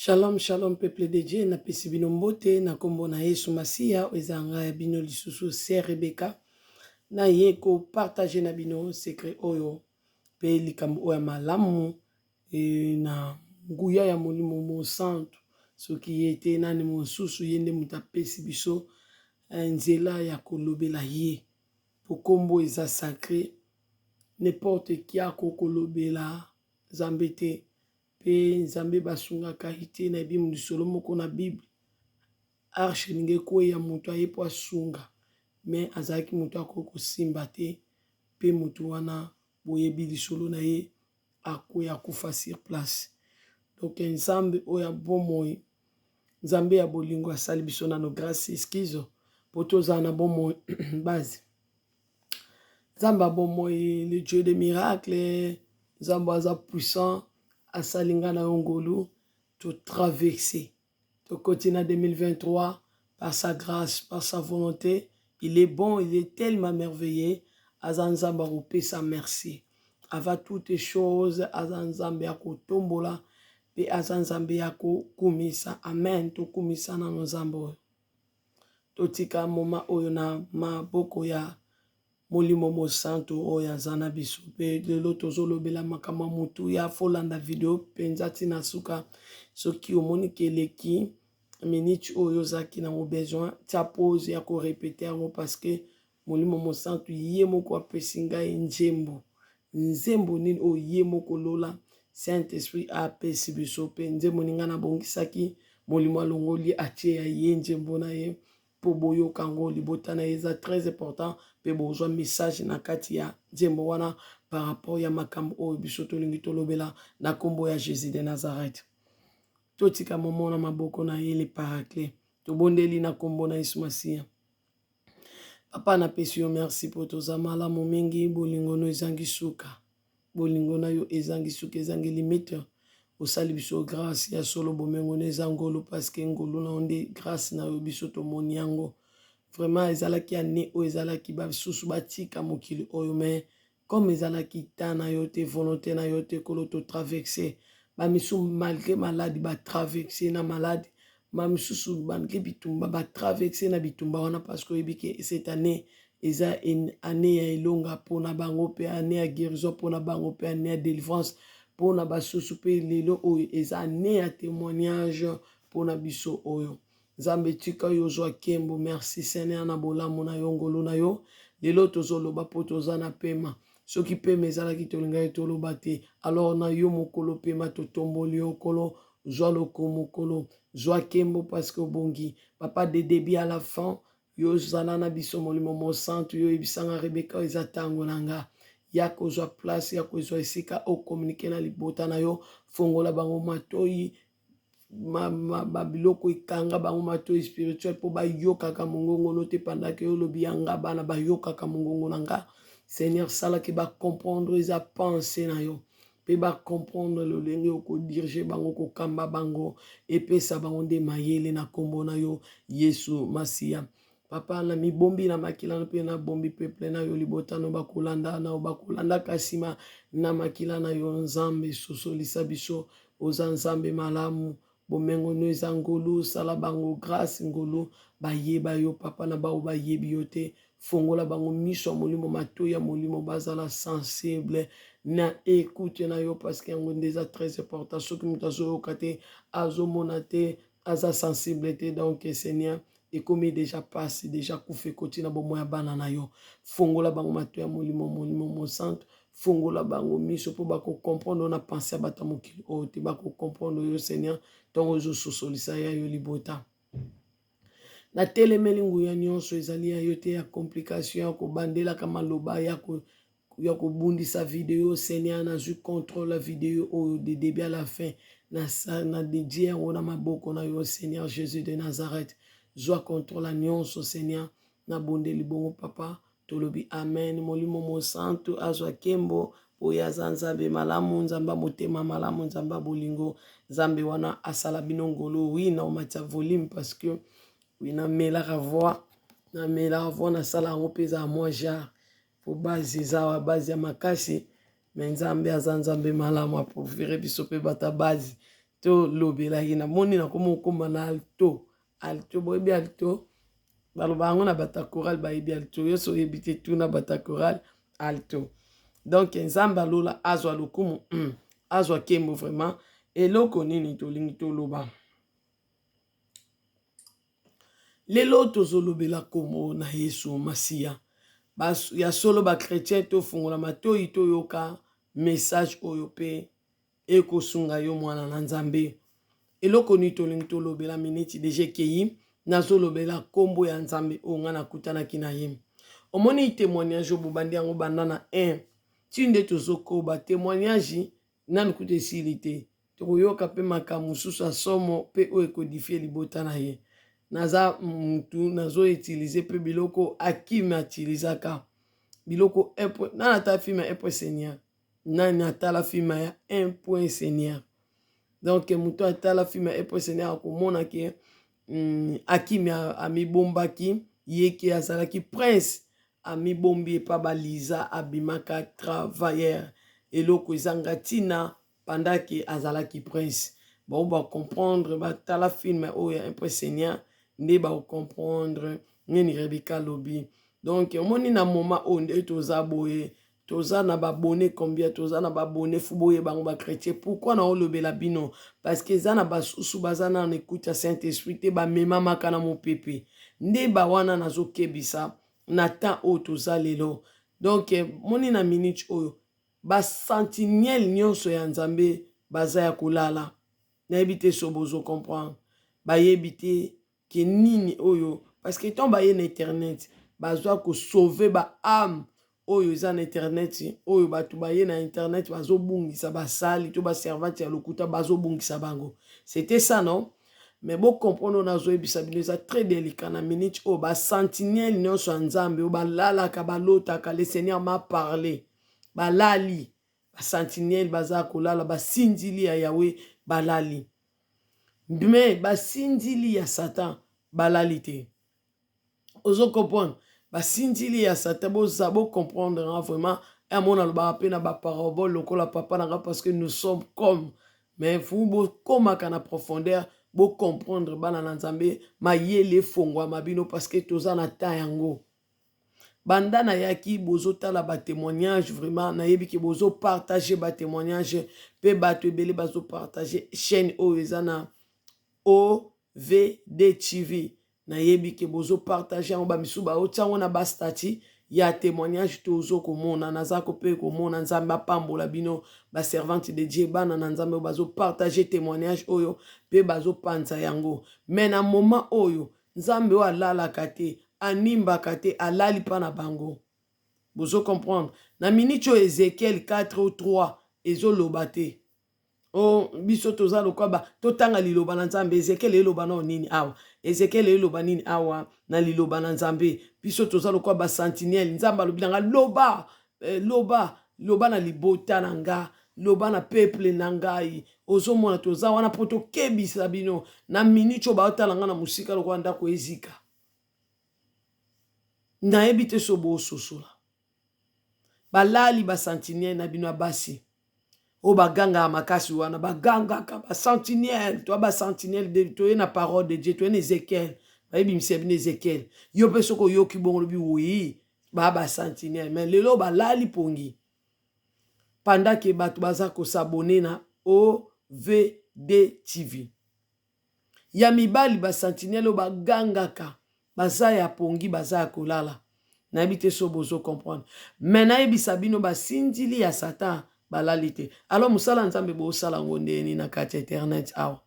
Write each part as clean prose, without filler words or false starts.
Shalom, shalom, peuple de Dieu, na pesi bino mbote, na kombo na Yesu Masia, ezanga ya bino lisusu, c'est Rebecca, na ye ko partager na bino secret oyo, pe likambo oyo malamu, na nguya ya molimo mo santo, soki yete nani mosusu yende muta pesi biso, nzela ya kolobela ye, po kombo eza sacré, n'importe qui a kolobela zambete, pe nzambe basungaka ite na ebimu lisolo moko na bible arche ninge koya moto aye po asunga me azalaki moto akoki kosimba te pe moto wana boyebi lisolo na ye akoya kufa sur place. Donc nzambe oyo ya bomoi, nzambe ya bolingo asali biso nano grâce eskizo po tozala na bomoi base. Nzambe ya bomoi le Dieu des miracles, nzambe aza puissant, asalinga na yongolu, to traverser. To continue 2023, par sa grâce, par sa volonté, il est bon, il est tellement merveilleux. Azanzamba roupé sa merci. Avant toutes choses, azanzambe yako tombola, pe azanzambe yako kumisa. Amen, to kumisa na nzambo. Totika moma oyo na maboko ya molimo mo santo oya zana biso pe lelo tozolobela makama mutu ya folanda video penza tina suka soki omoni keleki minute oyo zaki na mo besoin tia pause ya ko répéter yango parce que molimo mo santo ye moko apesi ngai nzembo nini o ye moko lola Saint Esprit apesi biso pe nzembo ninga na bongisaki molimo alongoli atie ya ye nzembo na ye po boyo kango libota na eza très important pe bozwa message na kati ya nzembo wana par rapport ya makambo oyo biso tolingi tolobela na kombo ya Jésus de Nazareth. Totika momo na maboko na ye le paraclet tobondeli na kombo na Yesu Masia. Papa na pesi yo merci po toza malamu mingi bolingo no ezangi suka bolingo na yo ezangi suka ezangi limite osali biso grâce ya solo bomengo neza ngolo parce que ngolo na onde grâce na yo biso tomoni yango vraiment ezalaki ane o ezalaki basusu batika mokili oyo mais comme ezalaki ta na yo te volonté na yo te kolo to traverser ba misu malgré maladie ba traverser na maladie ma misusu malgré bitumba ba traverser na bitumba wana parce que ebiki cette année eza année ya elonga pona bango pe année ya guérison pona bango pe année ya délivrance pona basusu pe lelo oyo eza année ya témoignage pona biso oyo Nzambe tika yo zwa kembo merci Seigneur na bolamu na yo ngolo na yo lelo tozoloba po toza na pema soki pema ezalaki tolinga toloba te alors na yo mokolo pema totomboli yo kolo zwa lokomo kolo zwa kembo parce que bongi papa de début à la fin yo zala na biso molimo mo santo yo ebisanga Rebecca eza tango nanga ya kozwa place ya kozwa esika o communiquer na libota na yo fongola bango matoi babiloko ikanga bango matoi spirituel po bayokaka mongongo no te pendant yo lobi yanga bana bayokaka mongongo nanga Seigneur sala ke ba comprendre eza pensée na yo pe ba comprendre le lenge oko diriger bango ko kamba bango epesa bango nde mayele na kombo na yo Yesu Masia. Papa na mibombi na makila na pe na bombi peuple na yo libota no bakolanda na bakolanda kasima na makila na yo nzambe sosolisa biso oza nzambe malamu bomengo no eza ngolu sala bango grâce ngolu bayeba yo papa na bao bayebi yo te fongola bango miso molimo matoya molimo bazala sensible na écoute na yo parce que yango ndeza très important soki moto azoyoka te azomona te aza sensible te donc Seigneur ekomi déjà passe déjà kufe koti na bomo ya bana na yo fongola bango matoya molimo mo santo fongola bango miso po bako comprendre na pensée bata mokili o te bako comprendre yo Seigneur tongo zo sosolisa ya yo libota na telemeli nguya nyonso ezali ya yo te ya complication ya kobandela kama loba ya kobundisa video Seigneur na ju contrôle la vidéo au de début à la fin na dédié yango na maboko na yo Seigneur Jésus de Nazareth zwa contrôle la nyonso Seigneur na bondeli bongo papa tolobi amen molimo mo santo azwa kembo oya zanzabe malamu nzamba motema malamu nzamba bolingo zambe wana asala bino ngolo oui na omatia volume parce que oui na melaka voix na sala yango peza moi jar po base za base ya makasi mais nzambe aza nzambe malamu aprovire biso pe bata base to lobela ye na moni na komo koma na alto alto boyebi alto baloba yango na bata choral bayebi alto yo so yebi te tu na bata choral alto donc nzambe alola azwa lokumu azwa kembo vraiment eloko nini tolingi toloba lelo tozolobela kombo na Yesu Masiya ya solo ba chrétien tofungola matoi toyoka message oyo pe ekosunga yo mwana na nzambe eloko ni tolingi tolobela miniti deja kei nazolobela kombo ya nzambe oyo nga nakutanaki na ye omoni témoignage obubandi yango banda na 1 ti nde tozokoba témoignage nanu kuta esili te tokoyoka mpe makambo mosusu asomo mpe oyo ekodifie libota na ye naza mutu nazoutilize mpe biloko akimi atilizaka biloko nani atala filme ya 1 Seigneur nani atala filme ya 1 Seigneur donc mutu atala filme ya 1 Seigneur akomona ke akimi amibombaki ye ke azalaki prince amibombi epa baliza abimaka travailleur eloko ezanga ntina pendant azalaki prince bao bacomprendre batala filme oyo ya 1 Seigneur nde bacomprendre nini Rebeka lobi donc omoni na moment oyo nde toza boye toza na babone combien toza na babone fu boye bango bakretien pourquoi na olobela bino parce que eza na basusu baza na écoute ya Saint-Esprit te bamemamaka na mopepe nde bawana nazokebisa na temps oyo toza lelo donc moni na minute oyo basentinelle nyonso ya nzambe baza ya kolala nayebi te so bozo comprendre bayebi te ke nini oyo parce que ton baye na internet bazwa kosauve baame oyo eza na internet oyo bato baye na internet bazobungisa basali to baservante ya lokuta bazobungisa bango c'était ça non mais bo comprendre nazoyebisa bino eza très délicat na minute oyo basentinelle nyonso ya nzambe oyo balalaka balotaka le Seigneur m'a parlé balali basentinelle baza kolala basindili ya Yahweh balali mais basindili ya Satan balali te ozo comprendre basindili ya Satan boza bo comprendre vraiment amona loba pe na ba parabole lokola papa nanga parce que nous sommes comme mais vous bo komaka na profondeur bo comprendre bana na nzambe mayele fongwa mabino parce que toza na ta yango banda na yaki bozo tala ba témoignage vraiment na yebi ki bozo partager ba témoignage pe bato ebele bazo partager chaîne oyo ezana OVD TV na yebi ke bozo partager en ba misu ba otiango na ba stati ya témoignage tozo komona nazako pe komona nzambe pambola bino ba servante de Dieu bana na nzambe bazo partager témoignage oyo pe bazo panza yango mais na moment oyo nzambe o alala kate animba kate alali pa na bango bozo comprendre na minute Ezekiel 4 ou 3 ezoloba te oh biso toza lokwa totanga liloba na nzambe Ezekiel eloba na nini awa Ezekiel eloba nini awa na liloba na nzambe biso toza lokwa ba sentinelle nzambe alobi nanga loba loba na libota na nga loba na peuple na ngai ozomona toza wana po tokebisa bino na minute oyo baotala nga na mosika lokwa ndako ezika nayebi te so bososola balali ba sentinelle na bino basi o baganga makasi wana baganga ka ba sentinelle to ba sentinelle de to na parole de Dieu to na Ezekiel bayebi msebine Ezekiel yo pe soko yoki bongo bi oui ba sentinelle mais lelo balali pongi pendant que bato baza ko s'abonner na OVD TV ya mibali ba sentinelle o baganga ka baza ya pongi baza ya kolala nayebi te so bozo comprendre mais nayebi sabino ba sindili ya Satan balali te alors musala nzambe bosala ngo ndeni na kati internet awa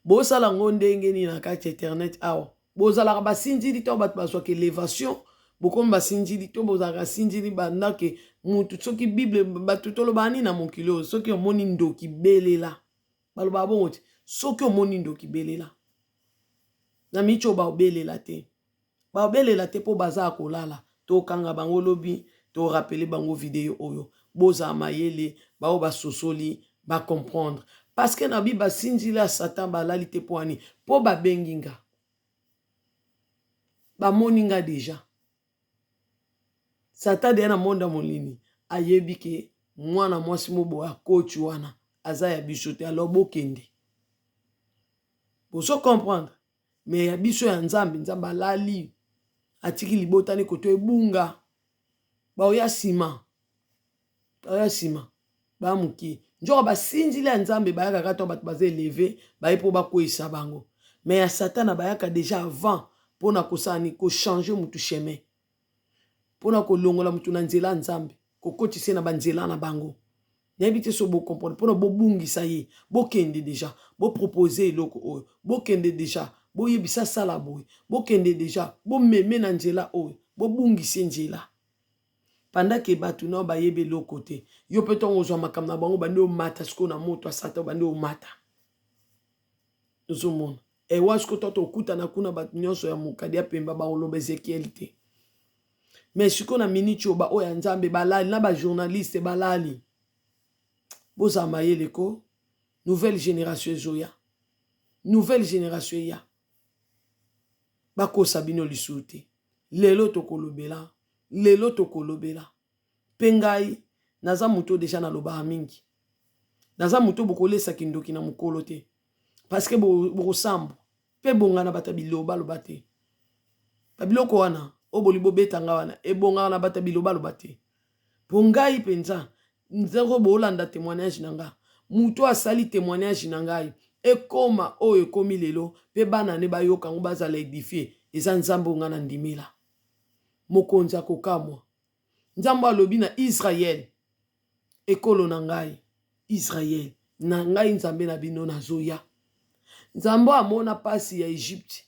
bosala ngo ndenge ni na kati internet awa bozalaka basindili to bato bazwaka élévation bokomi basindili to bozalaka sindili bandake mutu soki bible bato toloba nini na mokili oyo soki omoni ndoki belela baloba bongo te soki omoni ndoki belela na micho oyo baobelela te mpo baza kolala tokanga bango lobi to rappeler bango vidéo oyo boza mayele bao basosoli ba comprendre parce que na bi basinzila Satan balali te po ani po ba benginga ba moninga déjà Satan de na monda molini ayebi ke mwana mwasi mobo akoti wana aza ya biso te alors bokende boso comprendre mais ya biso ya nzambe nzambe alali atiki libotani koto ebunga baoya nsima bamuki nzoko basinzili ya nzambe bayaka kaka to bato baza eleve baye mpo bakweyisa bango mais ya satana bayaka déjà avant mpona kosani kochange mutu chemin mpona kolongola mutu na nzela ya nzambe kokotisa na banzela na bango nayebi te so bocomprendre mpona bobungisa ye bokende déjà bopropose eloko oyo bokende déjà boyebisa sala boye bokende déjà bomeme na nzela oyo bobungisi nzela pendant ke bato na bayebe eloko te yo mpe ntongo ozwa makambo na bango bande omata sikoyo na moto asata bande omata ozomona ewa sikoyo toto okutana kuna bato nyonso ya mokadi ya pemba baoloba Ezekiel te mais sikoyo na miniti oyo baoyo ya nzambe balali na bajournaliste balali bozala mayele ko nouvelle génération ezoya nouvelle génération eya bakosa bino lisusu te lelo tokolobela lelo tokolobela mpe ngai naza moto deja nalobaka mingi naza moto bokolesa kindoki na mokolo te parceke bokosambwa mpe bongana bata bilobaloba te babiloko wana oyo boli bobetanga wana ebongaka na bata bilobaloba te mpo ngai mpenza nzako boolanda témoignage na nga moto asali témoignage na ngai ekoma oyo ekomi lelo mpe bana ne bayoka yango bazala edifie eza nzambe onga na ndimela mokonzi akokamwa nzambe alobi na Israel ekolo na ngai Israel na ngai nzambe na bino nazoya nzambe amona pasi ya Egypte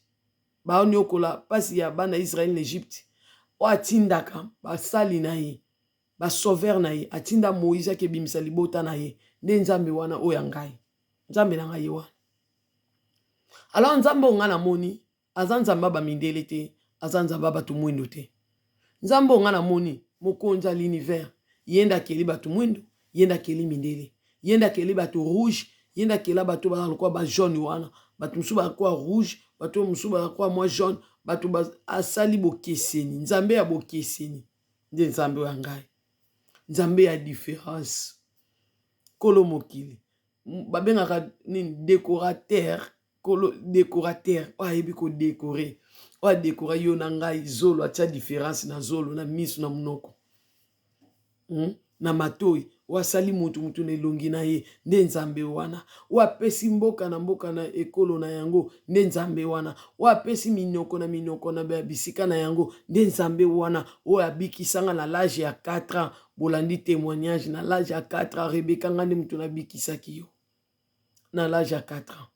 baoniokola pasi ya bana Israel na Egypte o atindaka basali na ye basauveur na ye atinda Moïse akebimisa libota na ye nde nzambe wana oyo ya ngai nzambe na ngai wana alors nzambe onga na moni aza nzambe bamindele te aza nzambe bato mwindo te nzambe onga na moni mokonzi ya l'univers yenda keli bato mwindo yenda keli mindele yenda keli bato rouge yenda kela bato balokwa ba jaune wana bato musu balokwa rouge bato musu balokwa mwa jaune bato asali bokeseni nzambe ya bokeseni nde nzambe ya ngai nzambe ya différence kolo mokili babengaka nini décorateur kolo décorateur ayebi kodécorer oadécorer yo na ngai zolo atia différence na zolo na miso na munoko na matoi wasali mutu na elongi na ye nde nzambe wana wapesi mboka na ekolo na yango nde nzambe wana wapesi minoko na bisika na yango nde nzambe wana oyo abikisanga na l'âge ya 4 ans bolandi témoignage na l'âge ya 4 ans Rebeka nga nde mutu nabikisaki yo na l'âge ya 4 ans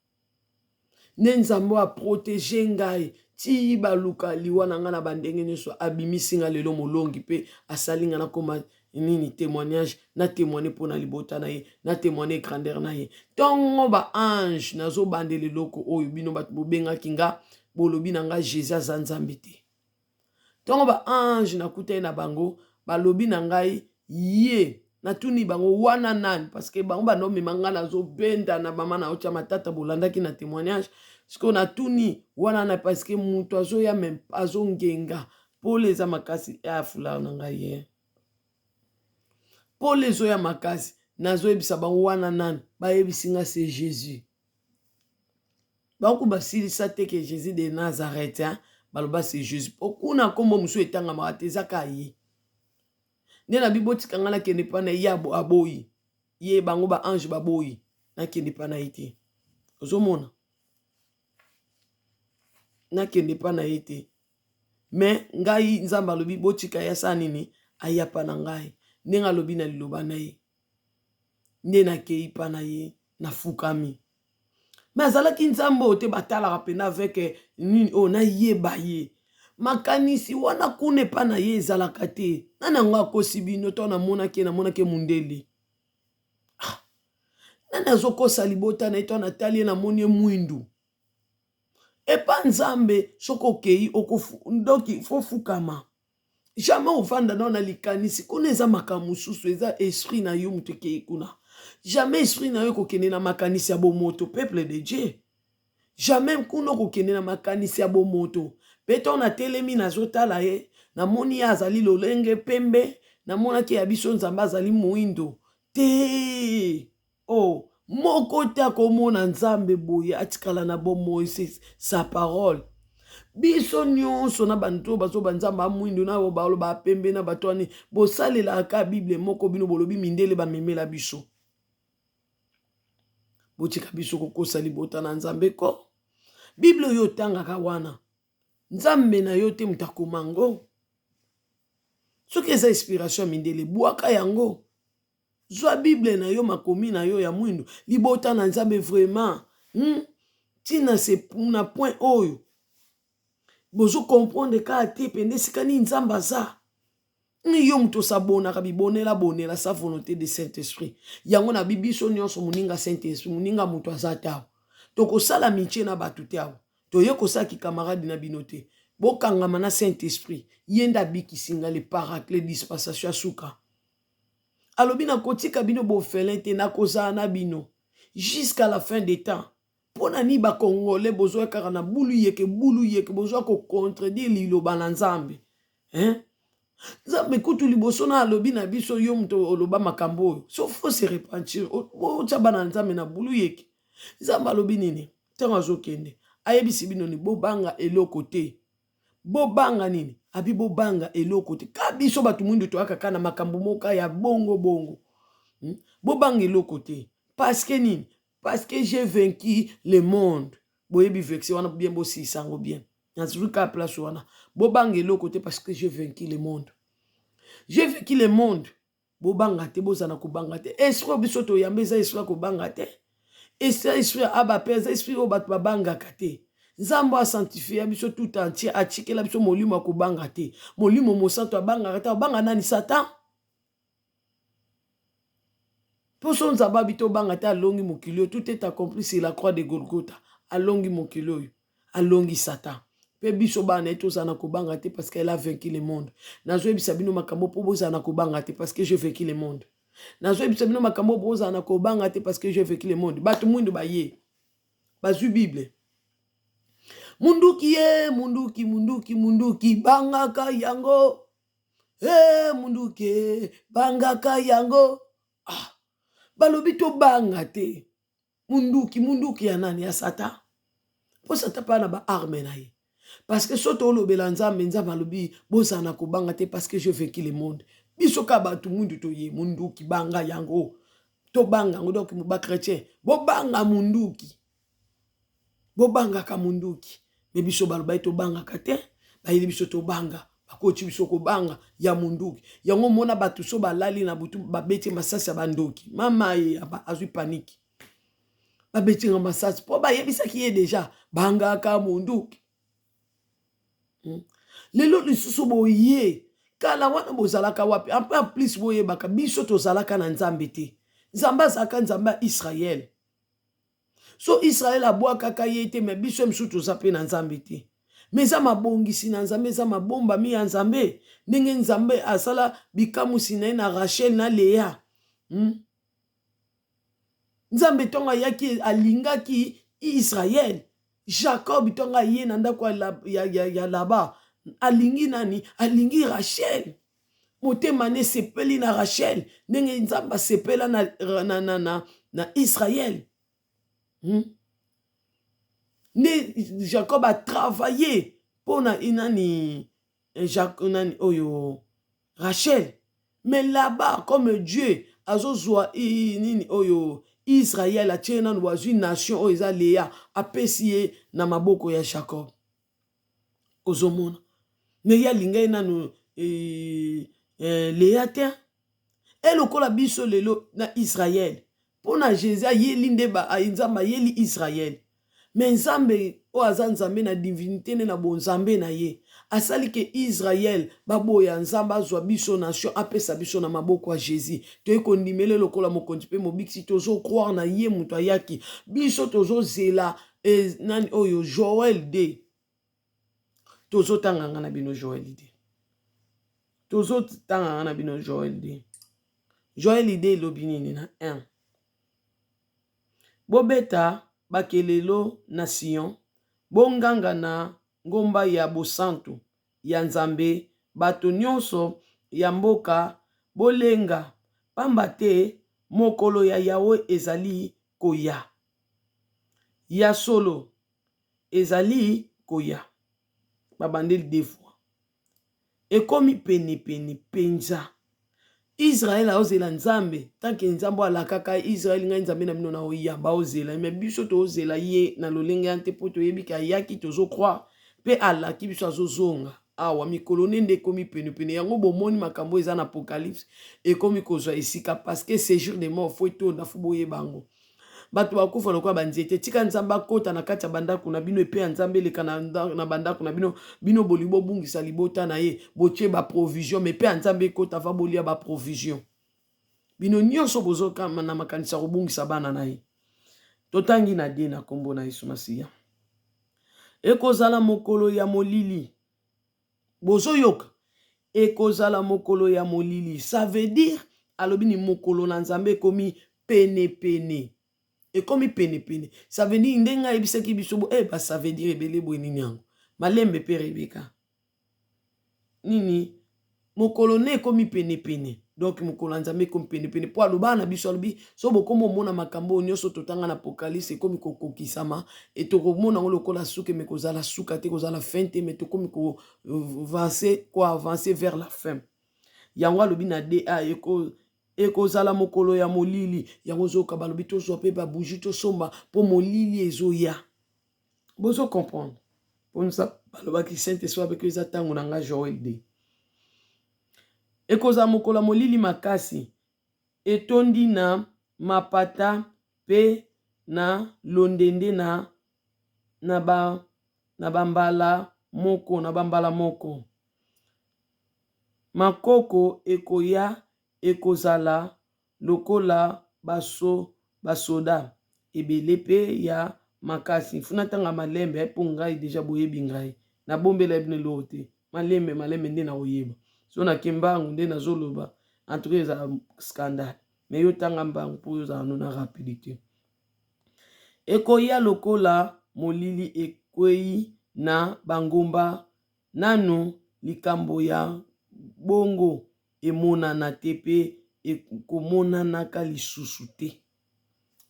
nde nzambe aprotege ngai ti baluka liwa na nga na bandenge nyonso abimisi nga lelo molongi mpe asali nga nakoma nini témoignage na témoigner pour na libota na ye na témoigner grandeur na ye tongo ba ange nazo bande leloko oyo bino bato bobengaki nga bolobi na nga Jésus aza nzambe te tongo ba ange nakutai na bango balobi na ngai ye natuni bango wana nani parce que bango banomema nga nazobenda na bama na otya matata bolandaki na témoignage siko natuni wana na parce que mutu azoya meme azongenga pole eza makasi ya fulana na ngai ye pole ezoya makasi nazoyebisa bango wana nani bayebisi nga c'est Jésus bango basilisa te ke Jésus de Nazareth baloba c'est Jésus okuna kombo musu etangamaka te ezaka ye nde na bibotika nga nakende mpa na ye aboyi ye bango ba ange baboyi nakende mpa na ye te ozomona nakende mpa na ye te me ngai nzambe alobi botika ya sa nini aya mpa na ngai ndenge alobi na liloba na ye nde nakei mpa na ye nafukami me azalaki nzambe oyo te batalaka mpena avec nini oyo nayeba ye makanisi wana kuna epa na ye ezalaka te nani yango akosi bino to namonaki mundele nani azokosa libota na ye to natali ye namoni ye mwindu epa nzambe soki okei ndoki fofukama jamais ovanda nao na likanisi kuna eza makambo mosusu eza esprit na yo moto ekei kuna jamais esprit na yo kokende na makanisi ya bomoto peuple de Dieu jamais kuna kokende na makanisi ya bomoto mpe to natelemi nazotala ye namoni ye azali lolenge pembe namonaki ya biso nzambe azali moindo te oh moko te akomona nzambe boye atikala na bomoi sa parole. Biso nyonso na bantu bazo banzamba amwindu na balo ba pembe na bato ani bosalela ka Bible moko bino bolobi mindele ba memela biso. Botika biso kokosa libota na nzambe ko. Bible yo tangaka wana. Nzambe na yo te mutakomango. Soki eza inspiration mindele buaka yango. Zwa Bible na yo makomi na yo ya mwindu libota na nzambe vraiment. Tina se na point oyo. Bozo comprendre ka te pende sikani nzamba za. Ni yo mto sabona ka bibonela bonela sa volonté de Saint-Esprit. Yango na bibiso nyonso muninga Saint-Esprit muninga muto azata. Toko sala miche na batuti awo. To yo kosaki camarade na binote. Bokangama na Saint-Esprit. Yenda biki singa le paraclet dispensation suka. Alobi na kotika bino bo felente na koza na bino. Jusqu'à la fin des temps. Pona ni ba Congolais bozo kaka na bulu yeke bozo ko contredire liloba na nzambe. Nzambe kutu liboso na alobi na biso yo mto oloba makambo. So faut se repentir. O tshaba na nzambe na bulu yeke. Nzambe alobi nini? Tanga zokende. Ayebisi bino ni bobanga eloko te. Bobanga nini? Abi bobanga eloko te. Ka biso batu mwindu to akaka na makambo moka ya bongo. Bobanga eloko te. Parce que nini? Parce que j'ai vaincu le monde. Boyebi vexé wana bien bo si sango bien. Nazuka place wana. Bobanga eloko te parce que j'ai vaincu le monde. J'ai vaincu le monde. Bobanga te bozana ko banga te. Esprit biso to yambeza esprit ko banga te. Esprit aba pesa esprit obat babanga kate. Nzambo a sanctifié biso tout entier a chikela biso molimo ko banga te. Molimo mosanto abanga kate banga nani Satan. Poso nzaba bito banga te alongi mokilio tout est accompli sur la croix de Golgotha. Alongi mokilio alongi Satan. Pe biso bana etozana ko banga te parce qu'elle a vaincu le monde. Nazo ebisa bino makambo po bozana ko banga te parce que j'ai vaincu le monde. Nazo ebisa bino makambo bozana ko banga te parce que j'ai vaincu le monde. Batu mwindu baye. Bazu Bible. Munduki banga ka yango. Munduki banga ka yango. Balobi to banga te. Munduki ya nani ya Satan. Po Satan pa na ba arme na ye. Parce que soto olobela nzambe alobi bozana ko banga te parce que je vaincu le monde. Biso ka batu mundu to ye munduki banga yango. To banga ngo donc ba chrétien. Bo banga munduki. Bo banga ka munduki. Me biso baloba to banga kate. Ba yeli biso to banga. Bakoti biso ko banga ya munduki. Yango mona batu so balali na butu babeti masasi ya bandoki. Mama ye azui panique. Babeti nga masasi po ba yebisa ki ye déjà banga ka munduki. Lelo lisusu boye kala wana bozalaka wapi un peu plus boye baka biso tozalaka na nzambe te. Nzamba azaka nzamba Israël. So Israël abwaka ka ye te me biso msutu tozape na nzambe te. Meza mabongisi na nzambe za mabomba mi ya nzambe. Ndenge nzambe asala bikamusi na Rachel na Léa. Nzambe tonga yaki alingaki Israël. Jacob tonga ye na ndako ya laba. Alingi nani? Alingi Rachel. Motema ne sepeli na Rachel. Ndenge nzamba sepela na Israël. Ne Jacob a travaillé pour Rachel. Mais là-bas, comme Dieu a zozwa Israël a tient dans une nation où isa Léa a pesié na maboko ya Jacob. Ozomona. Mais ya linga nanu Léa te. Elle okola biso lelo na Israël. Pour na Jésus yelinde ba nzamba yeli Israël. Mais nzambe o azanzambe na divinité na bonzambe na ye. Asali ke Israël babo ya nzamba azwa biso nation apesa biso na maboko ya Jésus. To ekondimele lokola mokonzi pe mobiksi tozo croire na ye muto ayaki. Biso tozo zela nani oyo Joël D. Tozo tanganga na bino Joël D. Tozo tanganga na bino Joël D. Joël D lobinini na 1. Bobeta bakelelo na Sion, bonganga na ngomba ya bosantu ya nzambe, bato nyonso ya mboka bolenga, pamba te mokolo ya Yawe ezali koya. Ya solo ezali koya. Babandeli deux fois. Ekomi pene penza. Israël a osé la nzambe. Tant que nzambo ala kaka Israël nga nzambe na bino na oyamba ozela. Mais biso to ozela ye na lolenge ante poto yebika yaki tozo croire. Pe ala ki biso azozonga. Awa mikolo nende ekomi pene. Yango bomoni makambo eza na apocalypse. Ekomi kozwa esika. Parce que séjour de mort faut etonda fu boye bango. Bato bakufa lokwa banzete tika nzamba kota na kati ya bandako na bino epe nzambe leka na bandako na bino bolibo bungisa libota na ye botie ba provision mais pe nzambe kota va bolia ba provision bino nyonso bozoka na makanisa kobungisa bana na ye totangi na de na kombo na Yesu Masiya ekozala mokolo ya molili bozoyoka ekozala mokolo ya molili ça veut dire alobi ni mokolo na nzambe komi pene et comme il pene ça veut dire ndenga ebisaki biso ça veut dire ebele boy nini yango malembe pe Rebeka nini mokolo ne comme pene donc mokolo nzambe comme pene po aloba na biso alobi so bokomo mona makambo nyonso totanga na apocalypse comme kokokisama et tokomona ngo lokola suka me kozala suka te kozala fin te mais tokomi ko avancer vers la fin yango alobi na DA ekozala mokolo ya molili yango zoka balobi tozwa pe babuji tosomba po molili ezoya bozo comprendre pour ça balobaki Saint-Esprit avec eza tango na nga Joël D ekozala mokolo ya molili makasi etondi na mapata pe na londende na bambala moko makoko ekoya ekozala lokola basoda ebele pe ya makasi funa tanga malembe po ngai deja boyebi ngai na bombela bino lote malembe nde na oyeba so na kimbangu nde nazoloba en tout cas eza scandale mais yo tanga mbangu po za na rapidité ekoya lokola molili ekwei na bangomba nanu likambo ya bongo emonana te pe ekomonanaka lisusu te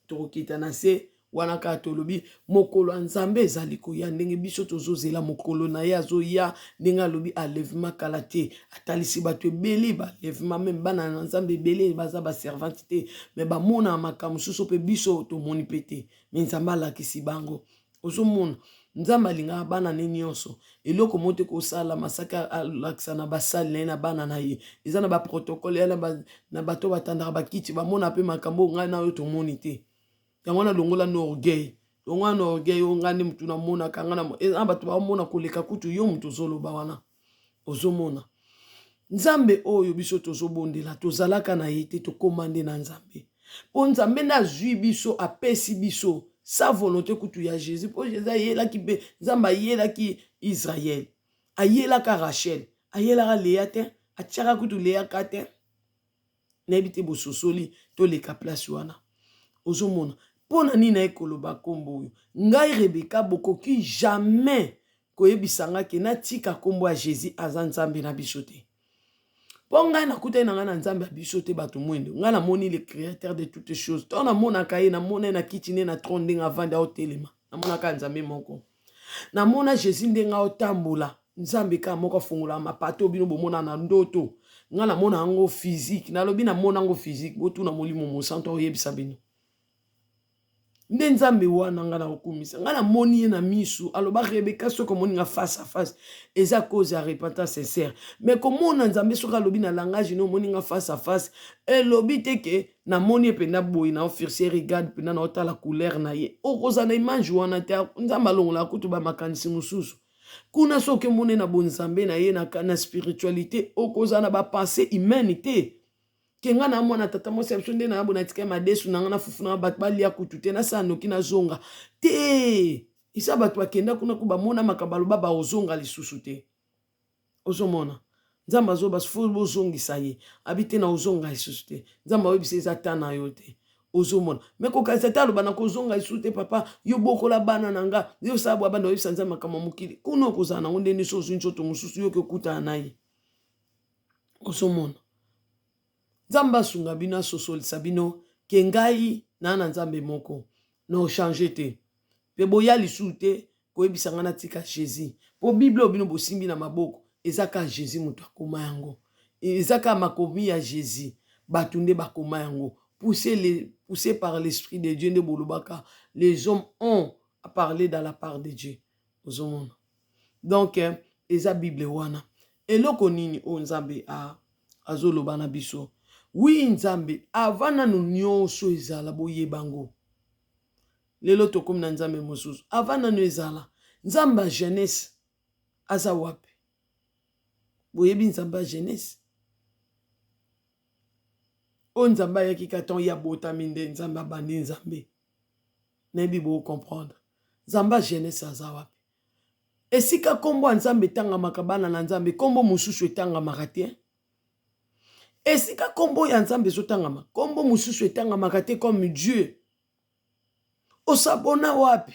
tokokita na se wana kaka tolobi mokolo ya nzambe ezali koya ndenge biso tozozela mokolo na ye azoya ndenge alobi alevema kala te atalisi bato ebele balevema meme bana na nzambe ebele baza baservante te me bamona makambo mosusu mpe biso tomoni mpe te me nzambe alakisi bango ozomona nzambe alingaka bana ne nyonso eloko mote kosala masaka alakisa na basali na ye na bana na ye eza na baprotokole na bato batandaka bakiti bamona mpe makambo ngai na oyo tomoni te yango na longola na orgueil longola na orgueil oyo ngai nde mutu namonaka ngai na bato bamona koleka kutu yo mutu ozoloba wana ozomona nzambe oyo biso tozobondela tozalaka na ye te tokóma nde na nzambe mpo nzambe nde azwi biso apesi biso sa volonté kutu ya Jésus po Jésus ayelaki be nzambe ayelaki Israël ayelaka Rachel ayelaka Léa te atiaka kutu Léa ka te nayebi te bososoli toleka place wana ozomona mpona nini na ekoloba kombo oyo ngai Rebeka bokoki jamais koyebisanga ke natika kombo ya Jésus aza nzambe na biso te mpo ngai nakutani na ngai na nzambe ya biso te bato mwendo ngai namoni le créateur de toutes choses to namonaka ye namona ye na kiti ne na trône ndenge avandi aotelema namonaka nzambe moko namona Jésus ndenge aotambola nzambe kaka moko afungolaka mapato bino bomona na ndoto ngai namona yango physique nalobi namona yango physique botuna molimo mosantu oyebisa bino nde nzambe wana nga na okumisa nga namoni ye na misu aloba Rebeka soki omoni nga face à face eza cause ya repentance sincère mais komona nzambe soki alobi na langage no omoni nga face à face elobi te ke namoni ye mpenda boye na officier regarde mpenda na otala couleur na ye okoza na image wana te nzambe alongola kutu bamakanisi mosusu kuna soki omoni na bonzambe na ye na spiritualité okoza na bapense humaine te kenga na mwana tata mwasi ya biso nde na yabo na tika madesu na nga na fufu na bato balia kutu te na saa noki na zonga te isa bato bakenda kuna ku bamona makambo aloba baozonga lisusu te ozomona nzambe azoba fu bozongisa ye abi te na ozonga lisusu te nzambe ayebisa eza ta na yo te ozomona me kokanisa te aloba na kozonga lisusu te papa yo bokola bana na nga yo sabu abanda oyebisa nzambe makambo mokili kuna okozala nango nde nyonso ozwi nzoto mosusu yo kokutana na ye ozomona nzambe asunga bino asosolisa bino ke ngai na nzambe moko na changer te pe boya lisu te koyebisanga na tika Jésus po Bible obino bosimbi na maboko ezaka Jésus mutu akoma yango ezaka makomi ya Jésus batunde bakoma yango poussé par l'esprit de Dieu nde bolobaka les hommes ont à parler dans la part de Dieu ozomona donc eza Bible wana eloko nini o nzambe azoloba na biso wi nzambe avana no nyonso ezala boyebango lelo tokomi na nzambe mosusu avana no ezala nzamba jeunesse aza wapi boyebi nzamba jeunesse o nzamba yaki katon ya botami nde nzamba bandi nzambe nayebi bo comprendre nzamba jeunesse aza wapi esika kombo nzambe etangamaka bana na nzambe kombo mosusu etangamaka te esika kombo ya nzambe ezotangama kombo mosusu etangamaka te comme Dieu osabona wapi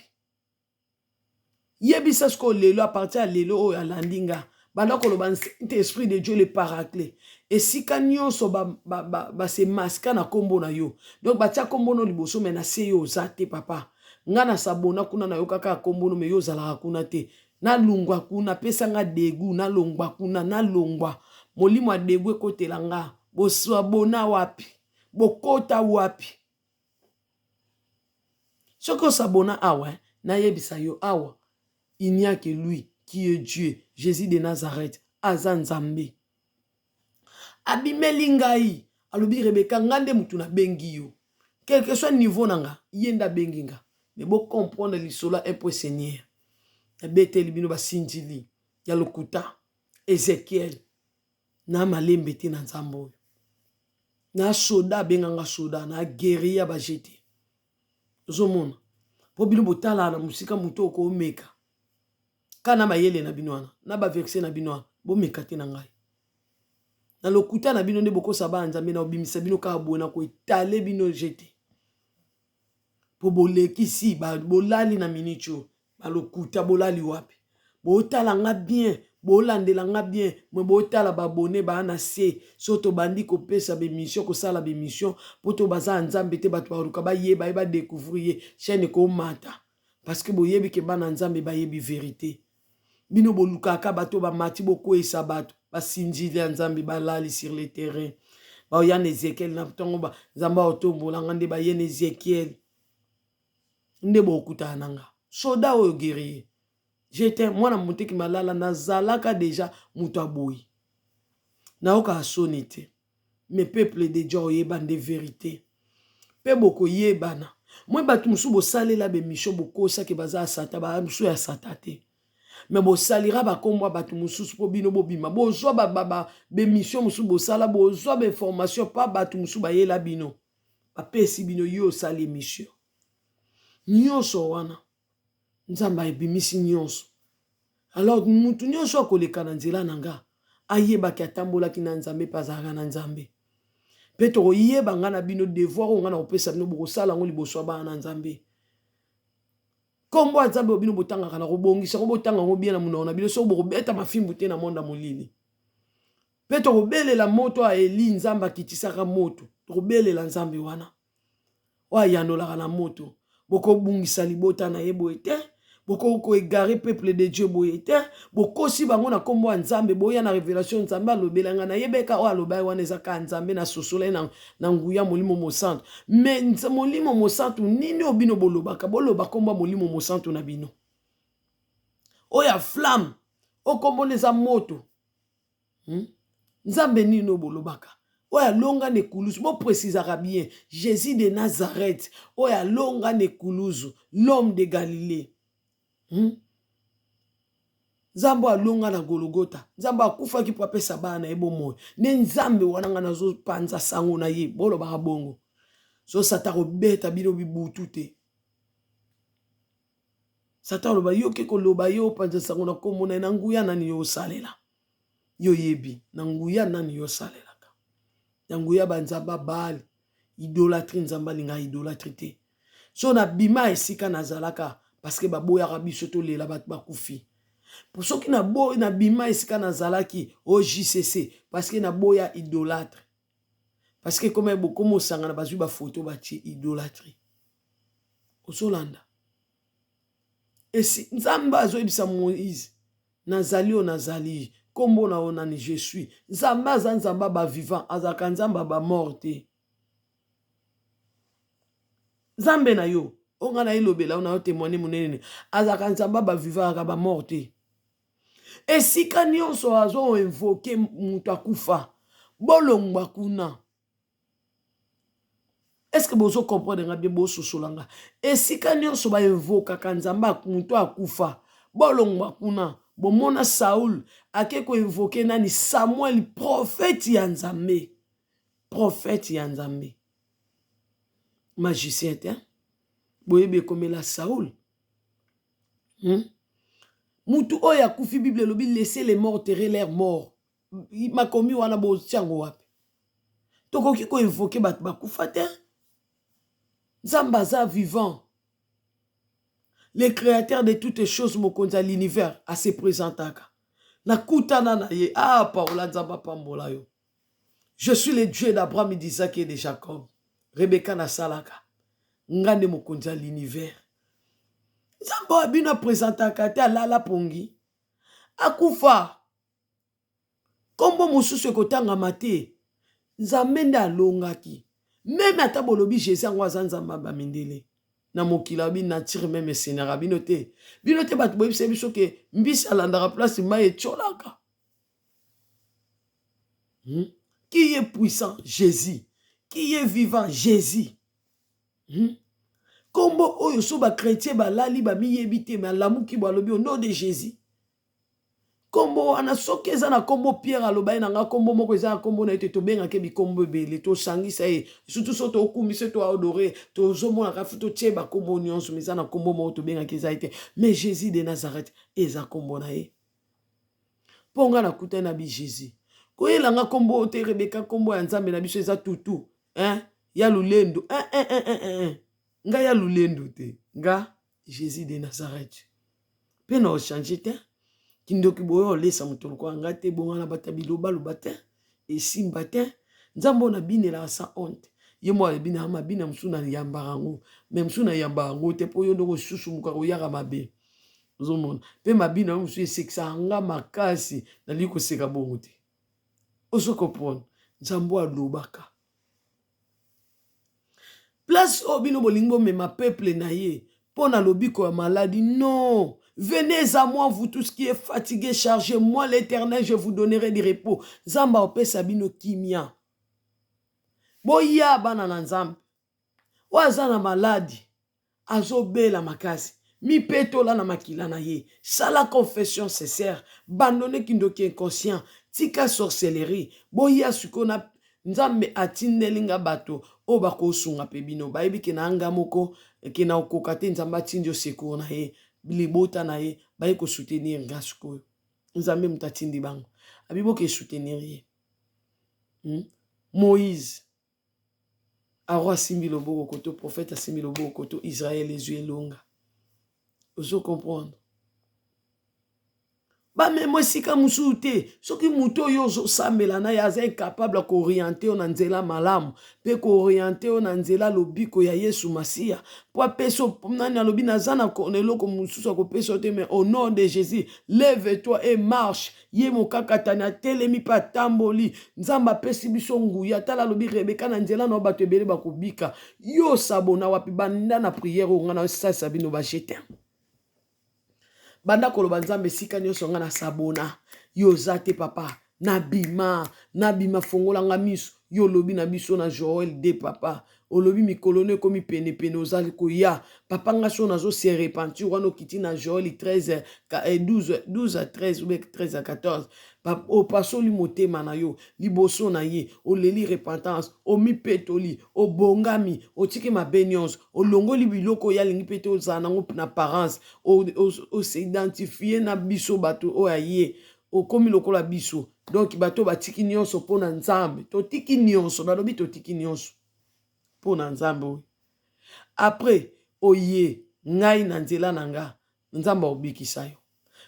yebisa siko lelo a partir ya lelo oyo alandi nga banda koloba esprit de Dieu le paraclet esika nyonso se maska na kombo na yo donc batia kombo no liboso me na se yo oza te papa nga na sabona kuna na yo kaka kombo no me yo ozalaka kuna te na lungwa kuna pesa nga degu na longwa kuna na longwa molimo a degu ekotela nga bosabona wapi bokota wapi soko sabona awa na yebisa yo awa il n'y a que lui qui est Dieu Jésus de Nazareth aza nzambe abimeli ngai alobi Rebeka ngande mutu na bengi yo quel que soit niveau nanga yenda bengi nga mais bo comprendre lisolo un peu Seigneur ebete libino basinjili ya lokuta Ezekiel na malembe te na nzambe oyo na soda benganga soda na guerrier bajete ozomona po bino botala na musika mutu oko omeka kana mayele na bino wana na ba verset na bino wana bomeka te na ngai na lokuta na bino nde bokosa ba nzambe na obimisa bino ka bona ko etale bino jete po bolekisi ba bolali na minicho ba lokuta bolali wapi botala nga bien bolandela nga bien me botala babone ba na se soto bandi ko pesa be mission ko sala be mission poto baza nzambe te bato baruka ba yeba ba découvrir chaîne ko mata parce que boyebi ke bana nzambe ba yebi vérité bino bolukaka bato ba mati boko esa bato basinjili ya nzambe balali sur le terrain ba oyana Ezekiel na tongo ba nzamba otombola ngande ba yene Ezekiel nde bokuta nanga soda oyo guerrier j'étais mwana muteki malala nazalaka déjà mutu aboyi naoka asoni te mes peuples de Dieu oyeba nde vérité pe boko yebana moi batu musu bosalela be mission bokosa ke baza sata ba musu ya sata te mais bosalira bakombo batu mususu po bino bobima bozwa be mission musu bosala bozwa be formation pa batu musu bayela bino bapesi bino yo sali mission nyonso wana nzamba ebimisi nyonso alors mutu nyonso akoleka na nzela nanga ayebaki atambolaki na nzambe pazalaka na nzambe pe tokoyeba nga na bino devoir oyo nga na kopesa bino bokosala yango liboso ya bana na nzambe kombo ya nzambe bino botangaka na kobongisa ko botanga yango bien na monoko na bino soki bokobeta mafimbu te na monde ya molili pe tokobelela moto ya Eli nzambe akitisaka moto tokobelela nzambe wana oyo ayanolaka na moto bokobungisa libota na ye boye te boko egare peuple de Dieu boye te bokosi bango na kombo ya nzambe boya na révélation nzambe alobelanga na yebeka o aloba wana ezaka nzambe na sosola na nguya molimo mosantu mais molimo mosantu nini obino bolobaka boloba kombo molimo mosantu na bino oya flamme o kombo neza moto nzambe nini obolobaka oya longa ne kuluzu bo précisera bien Jésus de Nazareth oya longa ne kuluzu l'homme de Galilée nzambe alonga na Golgotha nzambe akufaki po apesa bana ye bomoi ne nzambe wana nga nazopanza sango na ye bolobaka bongo so sata kobeta bino bibutu te sata oloba yo ke koloba yo panza sango na kombo na nguya nani yo salela yo yebi na nguya nani yo salelaka na nguya banzamba bali idolâtrie nzamba linga idolâtrie te so na bima esika nazalaka parce que baboyaka biso tolela bato bakufi pour soki na bima esika nazalaki au JCC parce que na boya idolâtre Parce que comme beaucoup de gens ont des photos de idolâtrie. Osolanda. Et si Nzamba azoyebisa Moïse, nazali o nazali, kombo na onani je suis. Nzamba za nzamba ba vivant, azaka nzamba ba morte. Nzambe na yo, onga na ilobela ona témoigner monene, azaka nzamba ba vivant aka ba morte. Et si kanyon so azo invoquer mutu akufa, bolongwa kuna. Est-ce que vous comprenez bien boso solanga? Et si kanyon so ba invoka kanzamba mutu akufa, bolongwa kuna. Bomona Saoul akeko invoquer nani Samuel prophète ya Nzambe. Prophète ya Nzambe. Magicien hein? Boyebe komela Saoul. Mutu oya kufi Bible lobi laisser les morts terrer leurs morts. Ma komi wana bo tiango wapi. Toko ki ko invoquer bat bakufa te. Nzambaza vivant. Le créateur de toutes choses mokonza l'univers a se présentaka. Na kutana na ye paola nzamba pambola yo. Je suis le Dieu d'Abraham, d'Isaac et de Jacob. Rebecca na salaka. Ngande mokonza l'univers. Nzamba bina présentaka te alala pongi. Akufa. Kombo mususu kotanga mate. Nzamende alongaki. Même ata bolobi Jésus ngwaza nzamba ba mindele. Na mokila bi nature même sénéra binote. Binote bat boyi se biso ke mbisi alandaka place maye tcholaka. Qui est puissant? Jésus. Qui est vivant? Jésus. Kombo oyo so ba chrétien ba lali ba miyebite mais l'amour ki balobi au nom de Jésus. Kombo ana sokeza na kombo Pierre aloba na nga kombo moko eza kombo na ete to benga ke bi kombo bele to sangisa e surtout so to okumise to adorer to zomona ka futo tcheba kombo nyonso meza na kombo mo to benga ke za ete mais Jésus de Nazareth eza kombo na ye. Ponga na kuta na bi Jésus. Koyela nga kombo te Rebecca kombo ya Nzambe na biso eza tutu ya lulendo nga ya lulendo te nga Jésus de Nazareth. Pe na o changer te kindoki boyo lesa mutolo kwa ngate bonga na batabilo baluba te esimba te Nzambo na binela sa honte yemo bina ma bina msuna yambarango même msuna yambarango te po yo ndoko susu muka oyaka mabe zomona pe mabina msu eseksa nga makasi na liko seka bongo te oso comprendre Nzambo alobaka place obino bolingo me ma peuple na ye pona lobiko ya maladie non. Venez à moi, vous tous qui êtes fatigués, chargés. Moi, l'Éternel, je vous donnerai du repos. Zamba ope sabino kimia. Boya banana nzambe. Wazana maladi. Azobela makasi. Mi peto la na makila na ye. Sala confession sincère. Bandone kindoki inconscient. Tika sorcellerie. Boya sukona nzambe atindelinga bato. Obako sunga pebino. Baibi kena anga moko. Kena okokate nzamba tindio secours na ye. Bilibota na ye baye ko soutenir ngasko nzambe mutatindi bango abibo ke soutenir ye Moïse arwa simbi loboko koto prophète simbi loboko koto Israël les yeux longa oso comprendre ba même sika musute soki muto yo sambela na ya incapable ko orienter on nzela malamu pe ko orienter on nzela lobiko ya Yesu Masia po peso nani alobi nazana ko neloko mususu ko peso te mais au nom de Jésus lève-toi et marche ye mokakatana telemi pa tamboli nzamba pesi biso nguya tala lobi Rebecca na nzela no bato ebele bakobika yo sabona wapi banda na prière ngana sa sabino ba jeter banda koloba Nzambe sika nyonso nga na sabona yo zate papa nabima fongola nga miso yo lobi na biso na Joël de papa olobi mikolone komi pene ozali koya papa nga so nazo se repentir wana okiti na Joël 13 12 à 13 ou 13 à 14 o pasoli motema na yo liboso na ye oleli repentance o mi petoli o bongami o tiki mabe nyonso o longoli biloko ya lingi pete ozana ngo na parents o se identifier na biso bato o aye o komi lokola biso donc bato batiki nyonso pona Nzambe to tiki nyonso na lobi to tiki nyonso pona Nzambe après oye ngai na nzela nanga Nzambe obikisa yo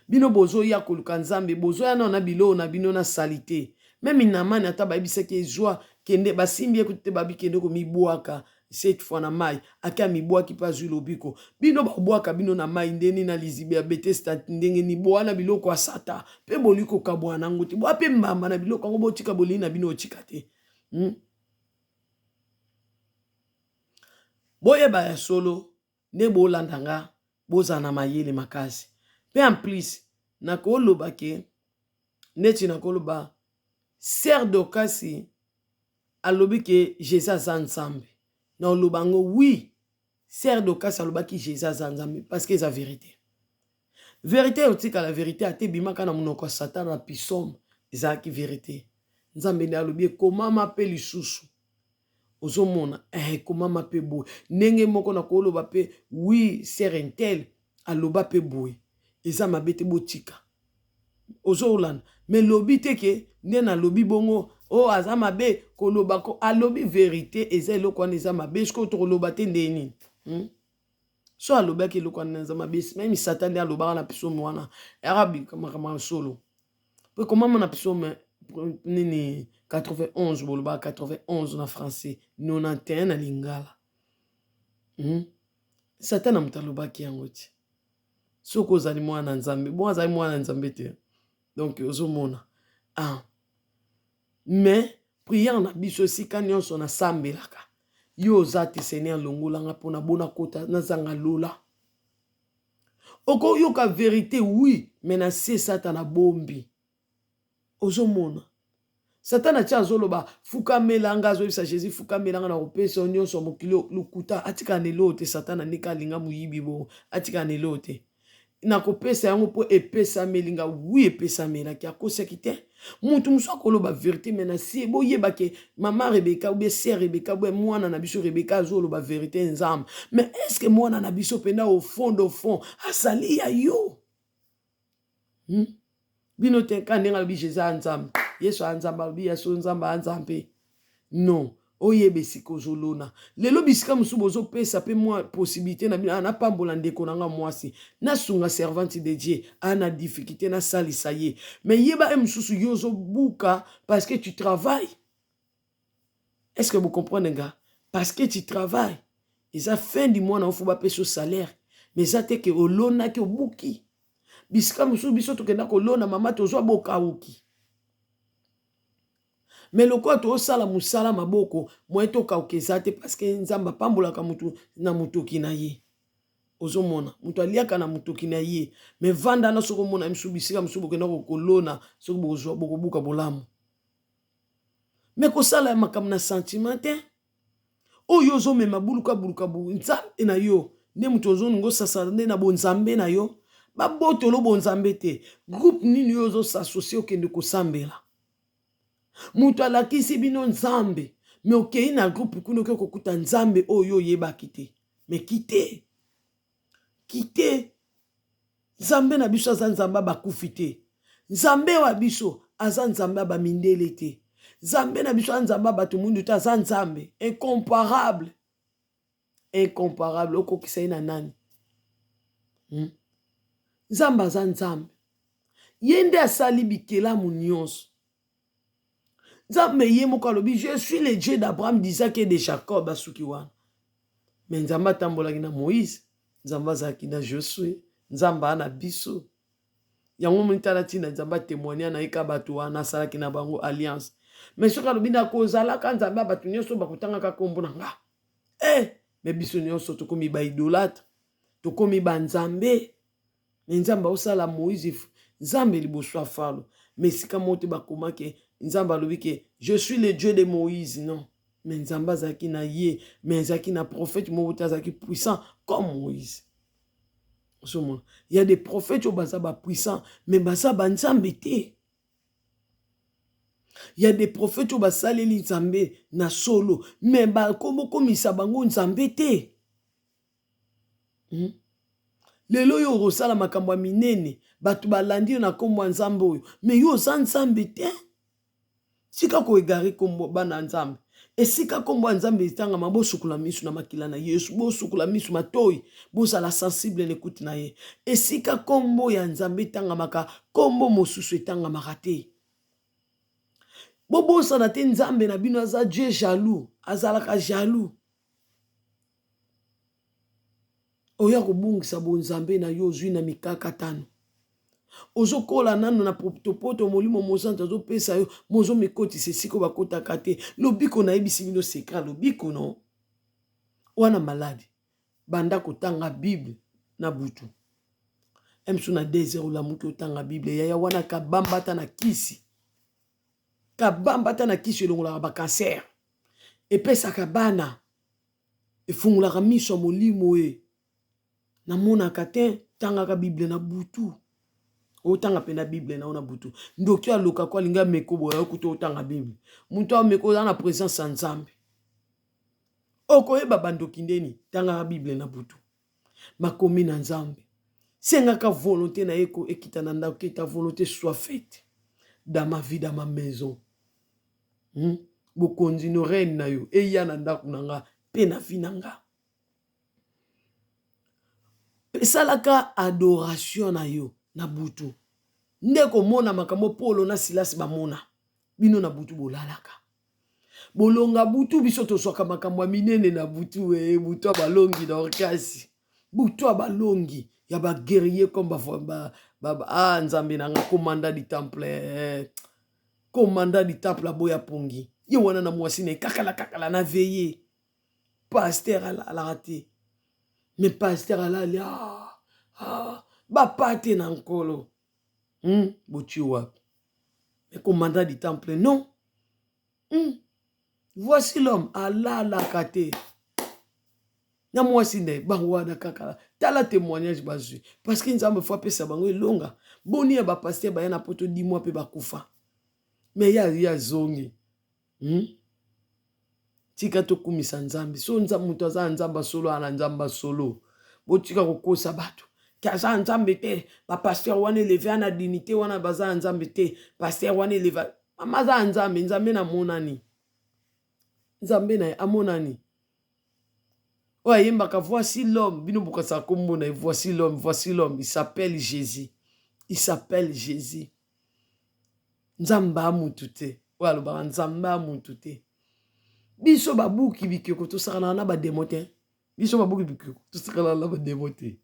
bino bozo ya koluka Nzambe bozo ya na bilo na bino na salite même inamani ata bayebisaki ezwa kende basimbi ekute babi kende ko mibwaka cette fois na mai aka mibwaki pa zwi lobiko bino babwaka bino na mai ndeni na lizibe ya Bethesda ndenge ni bwana biloko asata pe boliko kabwana nguti bwa pe mama na biloko ngo botika bolini na bino otika te boyeba ya solo ne bolandanga bozana mayele makasi pe en plus na koloba ke neti na koloba ser dokasi alobi ke Jésus aza nzambe na olobango oui ser dokasi alobaki Jésus aza nzambe parce que eza vérité vérité otika la vérité ate bimaka na monoko Satan na pisome ezalaki vérité nzambe nde alobi ekomama pe lisusu ozomona ekomama pe boye ndenge moko na koloba pe oui ser intel aloba pe boye eza mabe te botika ozolanda me lobi teke nde na lobi bongo o aza mabe koloba ko alobi vérité eza eloko wana eza mabe siko tokoloba te ndeni so alobaki eloko wana eza mabe meme Satan nde alobaka na pisome wana arabi kama solo pe komama na pisome nini 91 bolobaka 91 na français 91 na lingala Satan na moto alobaki yango ti soko ozali mwana nzambe bon azali mwana nzambe te donc ozomona mais prière na biso esika nyonso nasambelaka yo oza te Seigneur longolanga mpona bona kota nazanga lola okoyoka vérité oui mais na se Satan bombi ozomona Satan atia azoloba fukamelanga azoyebisa Jésus fukamelanga na kopesa nyonso mokili lokuta atika nelo te Satan anika alinga moyibi bo atika nelo te na kopesa yango po epesa melinga oui epesa melaki akosaki te mutu musu akoloba vérité mais na si boyeba ke mama Rebecca ou bien sœur Rebecca ou mwana na biso Rebecca azoloba vérité nzambe mais est-ce que mwana na biso penda au fond asali ya yo bino te kandenga lobi Jésus nzambe Yesu anzambe lobi Yesu nzambe anzambe non oyebe sikozolona lelo bisika musu bozopesa pe moi possibilité na bino na pambola ndeko nanga mwasi na sunga servante de Dieu ana difficulté na salisa ye mais yeba mususu yozo buka parce que tu travailles. Est-ce que vous comprenez gars? Parce que tu travailles et ça fin du mois na faut ba peso salaire mais ça te que olona ke obuki bisika musu biso to kenda ko lona mama tozo boka uki. Mais le quoi to sala musala maboko moi to ka okezate parce que nzamba pambola ka mutu na mutoki na ye ozomona mutu aliaka na mutoki na ye mais vanda na soko mona msubisika msubo kenda ko kolona soko bozo bokobuka bolamu mais ko sala makam na sentiment oyo zo me mabuluka buluka bu nzambe na yo ne mutu ozo ngo sasa nde na bonzambe na yo babotolo bonzambe te groupe nini yo zo s'associer okende ko sambela mutu alakisi bino nzambe me okei na groupe kuno ke kokuta nzambe oyo yebaki te me kite nzambe na biso aza nzambe bakufi te nzambe wa biso aza nzambe bamindele te nzambe na biso aza nzambe bato mundu te aza nzambe incomparable okokisa ye na nani nzambe aza nzambe ye nde asali bikelamu nyonso nzambe ye moko alobi je suis le Dieu d'Abraham, d'Isaac et de Jacob asuki wana mais nzambe atambolaki na Moïse nzambe azalaki na Josue nzambe ana biso yango monitala ntina nzambe atémoigner na yeka bato wana asalaki na bango alliance mais soki alobi na kozalaka nzambe ya bato nyonso bakotangaka kombo na nga mais biso nyonso tokomi baidolâtre tokomi banzambe mais nzambe osala Moïse nzambe liboso afalo mais sika mote bakomaki nzambe alobi ke je suis le Dieu de Moïse non mais nzambe azalaki na ye mais azalaki na prophète moko azalaki puissant comme Moïse. Il y a des prophètes qui sont puissants mais baza banzambe te. Il y a des prophètes qui sont nzambe na solo mais bakomo komisa bango nzambe te. Lelo yo rosala makambo ya minene bato balandi na kombo nzambe oyo mais yo za nzambe te. Sika ko egari kombo bana nzambe esika kombo nzambe itanga mabosukula misu na makila na Yesu bosukula misu matoi bosala sensible n'écoute na ye esika kombo ya nzambe itanga maka kombo mosusu itanga makate bobosa na te nzambe na bino aza Dieu jaloux, azalaka jaloux. Oya kobungisa bonzambe na yo ozwi na mikaka tano. Ozokola nano na poto molimo mozanto azopesa yo mozo mekotisa esika bakotaka te. Lobiko na yebisi bino secret lobiko no. Wana maladi banda kotanga Bible na butu. Emsu na 2 heures la muki otanga Bible yaya wana kabambata na kisi. Kabambata na kisi elongolaka ba cancer. Epesaka bana. Efungulaka miso molimo e. Na monaka te tangaka Bible na butu. Otanga pena Bible na ona butu. Ndoki aloka kwa linga meko boya okuta otanga Bible. Muntu ameko na présence ya Nzambe. Okoyeba bandoki ndeni tangaka Bible na butu. Makomi na Nzambe. Sengaka volonté na eko ekita na ndako ke ta volonté soit faite dans ma vie, dans ma maison. Bokonzi no reine na yo eya na ndako nanga pe na vie nanga. Pesalaka adoration na yo na butu. Ndeko mona makambo Polo na Silas bamona. Bino na butu bolalaka. Bolonga butu biso toswaka makambo ya minene na butu butu balongi na orkasi. Butu balongi ya ba guerrier comme Nzambe nanga commandant du temple. Commandant du temple aboya pongi. Ye wana na mwasi ne kakala na veiller. Pasteur à la raté. Mais pasteur à la ba pate na nkolo. Bochi wapi. Mais commandant du temple non. Voici l'homme la kate. Na mwasi ne bangwana kakala. Tala témoignage bazui. Parce que Nzambe faut pesa bango longa. Boni ya ba pasteur ba yana poto 10 mois pe bakufa. Mais ya zongi. Tika to kumisa Nzambe. So mutu aza Nzamba solo ana Nzamba solo. Botika kokosa bato. Kaza Nzambe te. Ba pasteur wana levé ana dignité wana baza Nzambe te. Pasteur wana levé. Mama za Nzambe. Nzambe na monani. Nzambe na amonani. Ouais, yembaka voici l'homme. Bino bukasa kombo na voici l'homme. Voici l'homme. Il s'appelle Jésus. Il s'appelle Jésus. Nzamba mutute. Walo ba Nzamba mutute. Biso babuki bikeko to sakana na ba demote. Biso babuki bikeko to sakana na ba demote.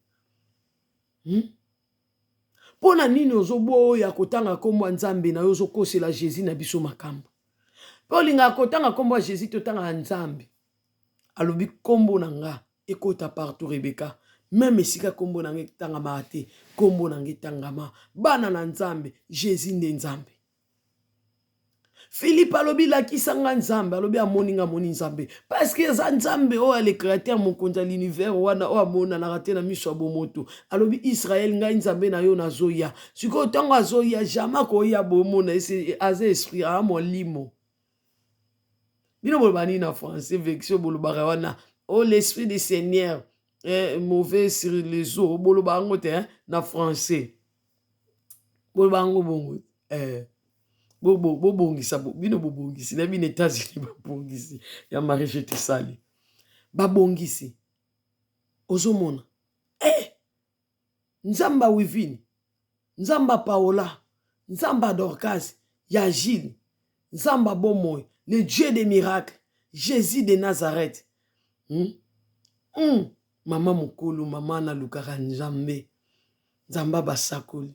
Pona nini ozobo ya kotanga kombo Nzambe na yo zokosela Jésus na biso makambo. Polinga kotanga kombo Jésus to tanga Nzambe. Alobi kombo nanga ekota partout Rebecca. Même esika kombo nanga tanga mate, kombo nanga tanga ma. Bana na Nzambe, Jésus nde Nzambe. Philippe alobi la kisanga Nzambe, alobi amoninga moni Nzambe. Parce que za Nzambe o le créateur mokonza l'univers wana o amona na raté na miso bomoto. Alobi Israël nga Nzambe na yo na zoya. Siko tango azoya jamais ko ya bomona ese aze esprit a mo limo. Bino bolbani na français vection bolobara wana. Oh l'esprit du Seigneur est mauvais sur les eaux. Bolobango te na français. Bolobango bongo. Bobongisa bino bobongisi na bino États-Unis babongisi ya mariage te sali babongisi ozomona Nzamba Wivini Nzamba Paola Nzamba Dorcas ya Gilles Nzamba Bomoy le Dieu des miracles Jésus de Nazareth Mama mukulu mama na lukaka Nzambe Nzamba basakoli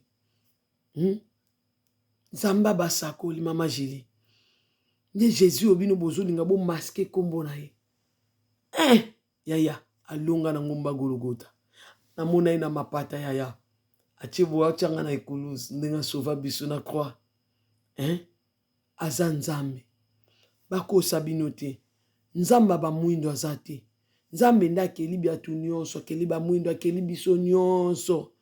Nzamba basakoli mama Julie. Ni Jésus obino bozolinga bo masqué kombo na ye. Yaya alonga na ngomba Golgotha. Na mona ina mapata yaya. Achibo achanga na ikuluzi ndenga sauva biso na croix. Aza Nzambe. Bakosa bino te. Nzamba ba mwindo azate. Nzambe ndakeli biatu nyonso, akeli ba mwindo akeli biso nyonso.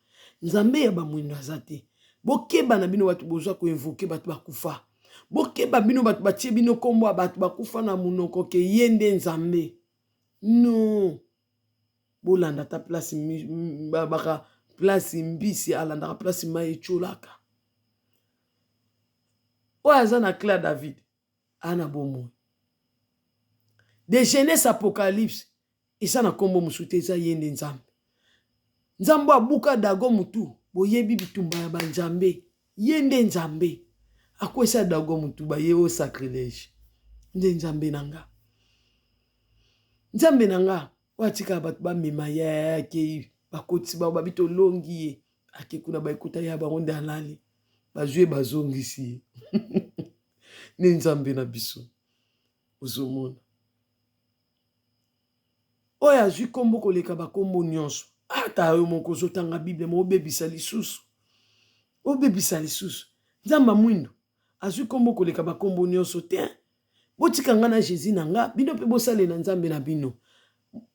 Nzambe ya ba mwindo azate. Bokeba na bino batu bozwa ko invoquer batu bakufa. Bokeba bino batu batie bino kombo batu bakufa na munoko ke yende Nzambe. No. Bolanda ta place baka place mbisi alanda place mai cholaka. Oaza na Claire David ana bomo. De Genèse Apocalypse isa na kombo musute za yende Nzambe. Nzambo abuka dago mutu boyebi bitumba ya banzambe yende Nzambe akwesa dago mutu ba ye o sacrilège nde nzambe nanga. Nzambe nanga watika batu ba mema ya ke bakotisi ba babito longi ye ake kuna ba ekuta ya ba ronde alali bazwe bazongisi ni nzambe na biso ozomona oya azwi kombo koleka bakombo nyonso ata yo moko ozotanga bible mo obebisa lisusu nzambe mwindo azwi kombo koleka bakombo nyonso te botika nga na Jésus nanga bino mpe bosalela nzambe na bino.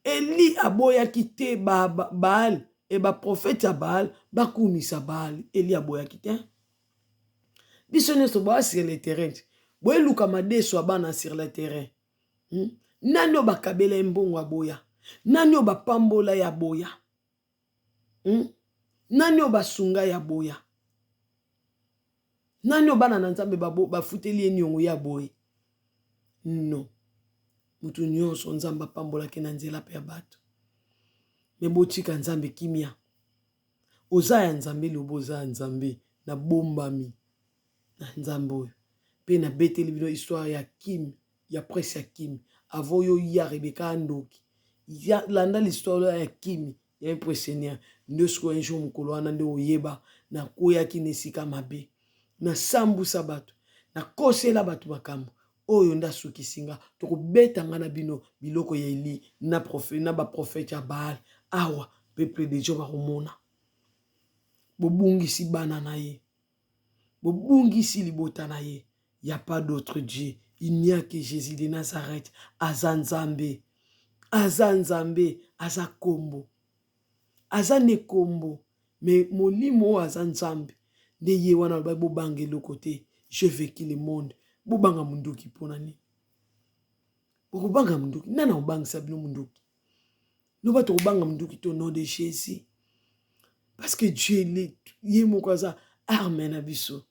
Eli aboyaki te Baal e baprofete ya Baal bakumisa Baal. Eli aboyaki te biso nyonso boya sur le terrain boyeluka madeso ya bana sur le terrain. Nani oyo bakabela embongo aboya, nani oyo bapambola ya boya, nani oyo basunga ya boya, nani oyo bana na nzambe bafuteli ye niongo ya boye. Non, mutu nyonso nzambe apambolaki na nzela pe ya bato. Me botika nzambe kimia. Oza ya nzambe lobo oza ya nzambe na bombami na nzambe oyo. Pe na beteli bino histoire ya Kim, ya presse ya Kim. Avo yo ya Rebeka andoki. Ya landa l'histoire ya Kim, ya impressionnaire. Ndosko un jour mukolo wana nde oyeba na koyaki nesika mabe. Na sambusa bato, na kosela bato makambo. Oyo nda suki singa toko beta ngana bino biloko ya Eli na baprofete ya Baal. Awa peuple de Dieu bakomona. Bobungisi bana na ye. Bobungisi libota na ye. Y a pas d'autre Dieu. Il n'y a que Jésus de Nazareth. Azanzambe. Azanzambe. Azakombo. Azane kombo. Mais molimo azanzambe. De ye wana ba bobange le côté. Je vécu le monde. Bobanga munduki ponani. Bobanga munduki. Nana obanga sabino munduki. Nous bato obanga munduki au nom de Jésus. Parce que Dieu est ye mokaza arme na biso.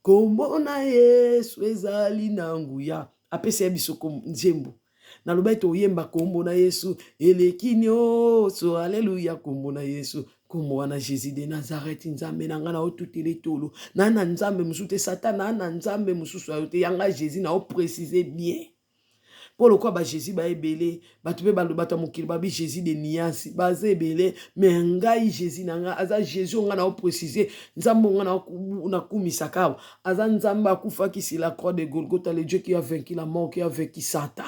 Kombo na Yesu ezali na nguya. Apese ya biso nzembo. Na lobaito oyemba kombo na Yesu eleki nyonso. Alléluia kombo na Yesu. Kombo wana Jésus de Nazareth nzambe na nga na otutele tolo. Na nzambe musute satana na nzambe mususu ayote yanga Jésus na o préciser bien. Pour le quoi ba Jésus ba ebele batube ba lobata mokili ba bi Jésus de niasi ba ze ebele mais ngai Jésus nanga aza Jésus nga na o préciser nzambe nga na kumisa kawa aza nzambe akufaki sur la croix de Golgotha, le Dieu qui a vaincu la mort, qui a vaincu Satan.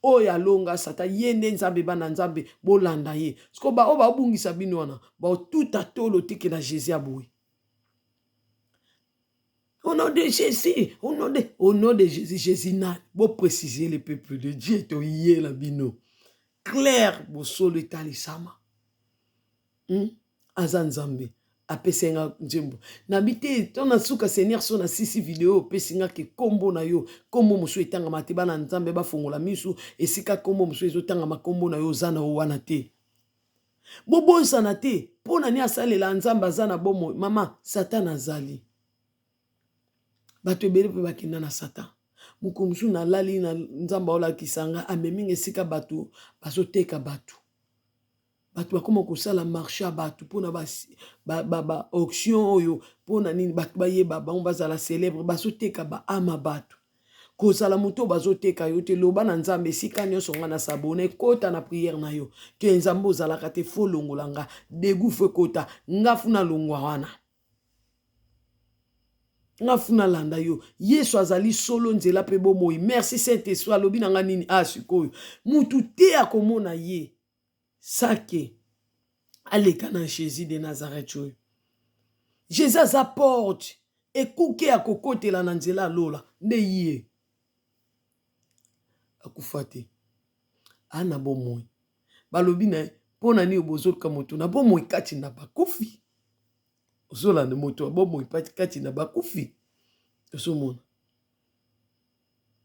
Oya longa Satan yende nzambe bana nzambe bolanda ye sko ba oba obungisa bino wana ba tout atolo tike na Jésus aboué. Au nom de Jésus, au nom de Jésus, Jésus n'a pas précisé le peuple de Dieu, to yé la bino. Claire, bo solo italisama. Azanzambe, apesenga njembo. Nabite, ton asuka seigneur son sisi video, pesinga ke kombo na yo, kombo musu etanga mateba na nzambe ba fongola misu, esika kombo musu ezotanga makombo na yo zana wana te. Bobo sana te, pona ni asalela nzamba zana bomo, mama, Satan azali. Bato ebele pe bakenda na Satan. Mukumsu na lali na nzamba ola kisanga ameminge sika batu bazoteka batu. Batu bakoma kosala marché ya batu pona ba auction oyo pona nini batu bayeba bango bazala célèbre bazoteka ba ama batu. Kozala muto bazoteka yo te loba na nzambe sika nyonso nga na sabone kota na prière na yo ke nzambe ozalaka te fo longolanga degoufe kota ngafu na longwa wana. Ngafuna landa yo Yesu azali solo nzela pe bomoi. Merci Saint-Esprit alobi nanga nini asikoyo mutu te akomona ye sake aleka na Jésus de Nazareth oyo. Jésus aza porte ekuke akokotela na nzela lola nde ye akufa te ana bomoi balobi na pona ni obozoluka moto na bomoi kati na bakufi. Ozola ne moto bomoi kati na bakufi. Osomona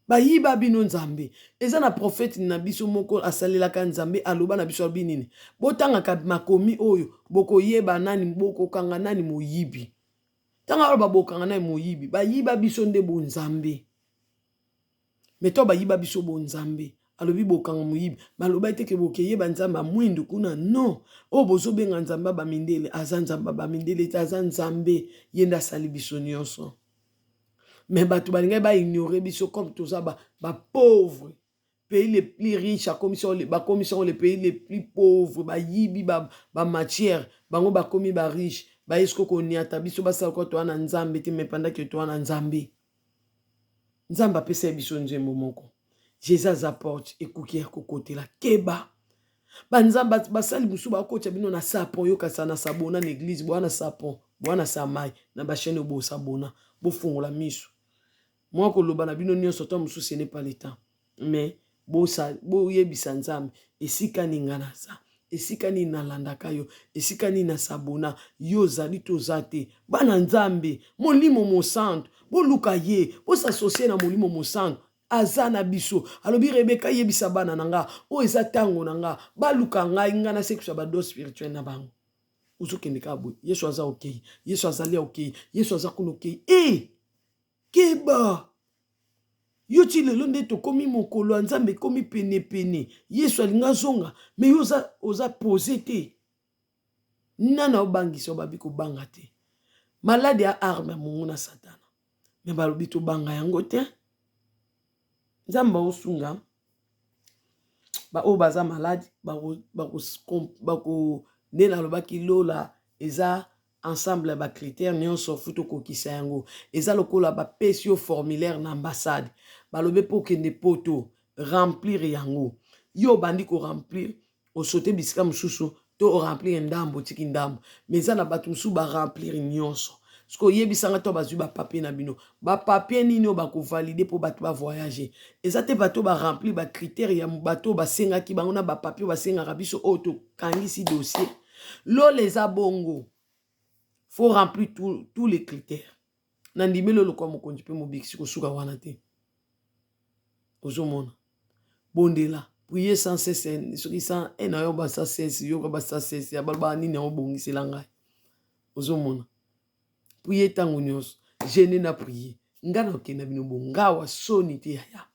bayiba bino nzambe eza na prophète na biso moko asalelaka nzambe aloba na biso binini botanga makomi oyo bokoyeba nani bokokanga nani moyibi tanga oyo babokanga nani moyibi bayiba biso nde bonzambe meto bayiba biso bonzambe alobi bokanga moyibi baloba eteke bokeyeba nzambe mwindu kuna non o bozobenga nzambe bamindele aza nzambe bamindele te aza nzambe yenda sali biso nyonso. mais bato balingai ba ignorer biso comme toza ba pauvre. Pays les plus riches à commission les pays les plus pauvres ba yibi ba matière bango ba komi ba riche ba esko ko niata biso ba sa ko to na nzambe te mais pendant que to na nzambe nzamba pesa biso nzembo moko Jesus apporte ekuki ya kokotela keba banzamba basali musu ba kocha bino na sapon yo kasa na sabona na église bwana sapon bwana samai na ba chaîne bo sabona bo fungola miso moi ko loba na bino nyonso to musu ce n'est pas le temps mais bo yebisa nzambe esika ningana sa esika ni nalandaka yo esika ni na sabona yo zali tozate bana nzambe molimo mosanto bo luka ye bo s'associer na molimo mosanto azana biso alobi Rebeka yebisa bana nanga o eza tango nanga baluka ngai ngana sekusha ba do spirituel na bango uzokende kabo Yesu aza okay Yesu azali okay Yesu aza kuno okay keba yo ti lelo nde tokomi mokolo nzambe komi pene Yesu alinga zonga mais yo oza posé te nana obangisa obabi kobanga te malade ya arme mongo na satana mais balobi tobanga yango te nzamba osunga ba o baza malade bako nde nalobaki lola eza ensemble ba critères nyonso futo kokisa yango eza lokola ba pesi yo formulaire na ambassade balobe po kende poto remplir yango yo bandi ko remplir o sote bisika mususu to remplir ndambo tiki ndambo mais eza na bato musu ba remplir nyonso sko yebisanga to bazwi ba papier na bino ba papier nini o ba ko valider po bato ba voyager eza te bato ba remplir ba critères ya bato ba senga ki bango na ba papier ba senga rabiso auto kangisi dossier lo les abongo faut remplir tous les critères nandimi lo kwa mokonzi pe mobikisi ko suka wana te ozomona bondela prier sans cesse soki sans en ayo ba sans cesse yo ba sans cesse ya balba nini o bongisela ngai ozomona prier tango nyonso jeûner na prier ngana okenda bino bongawa soni te ya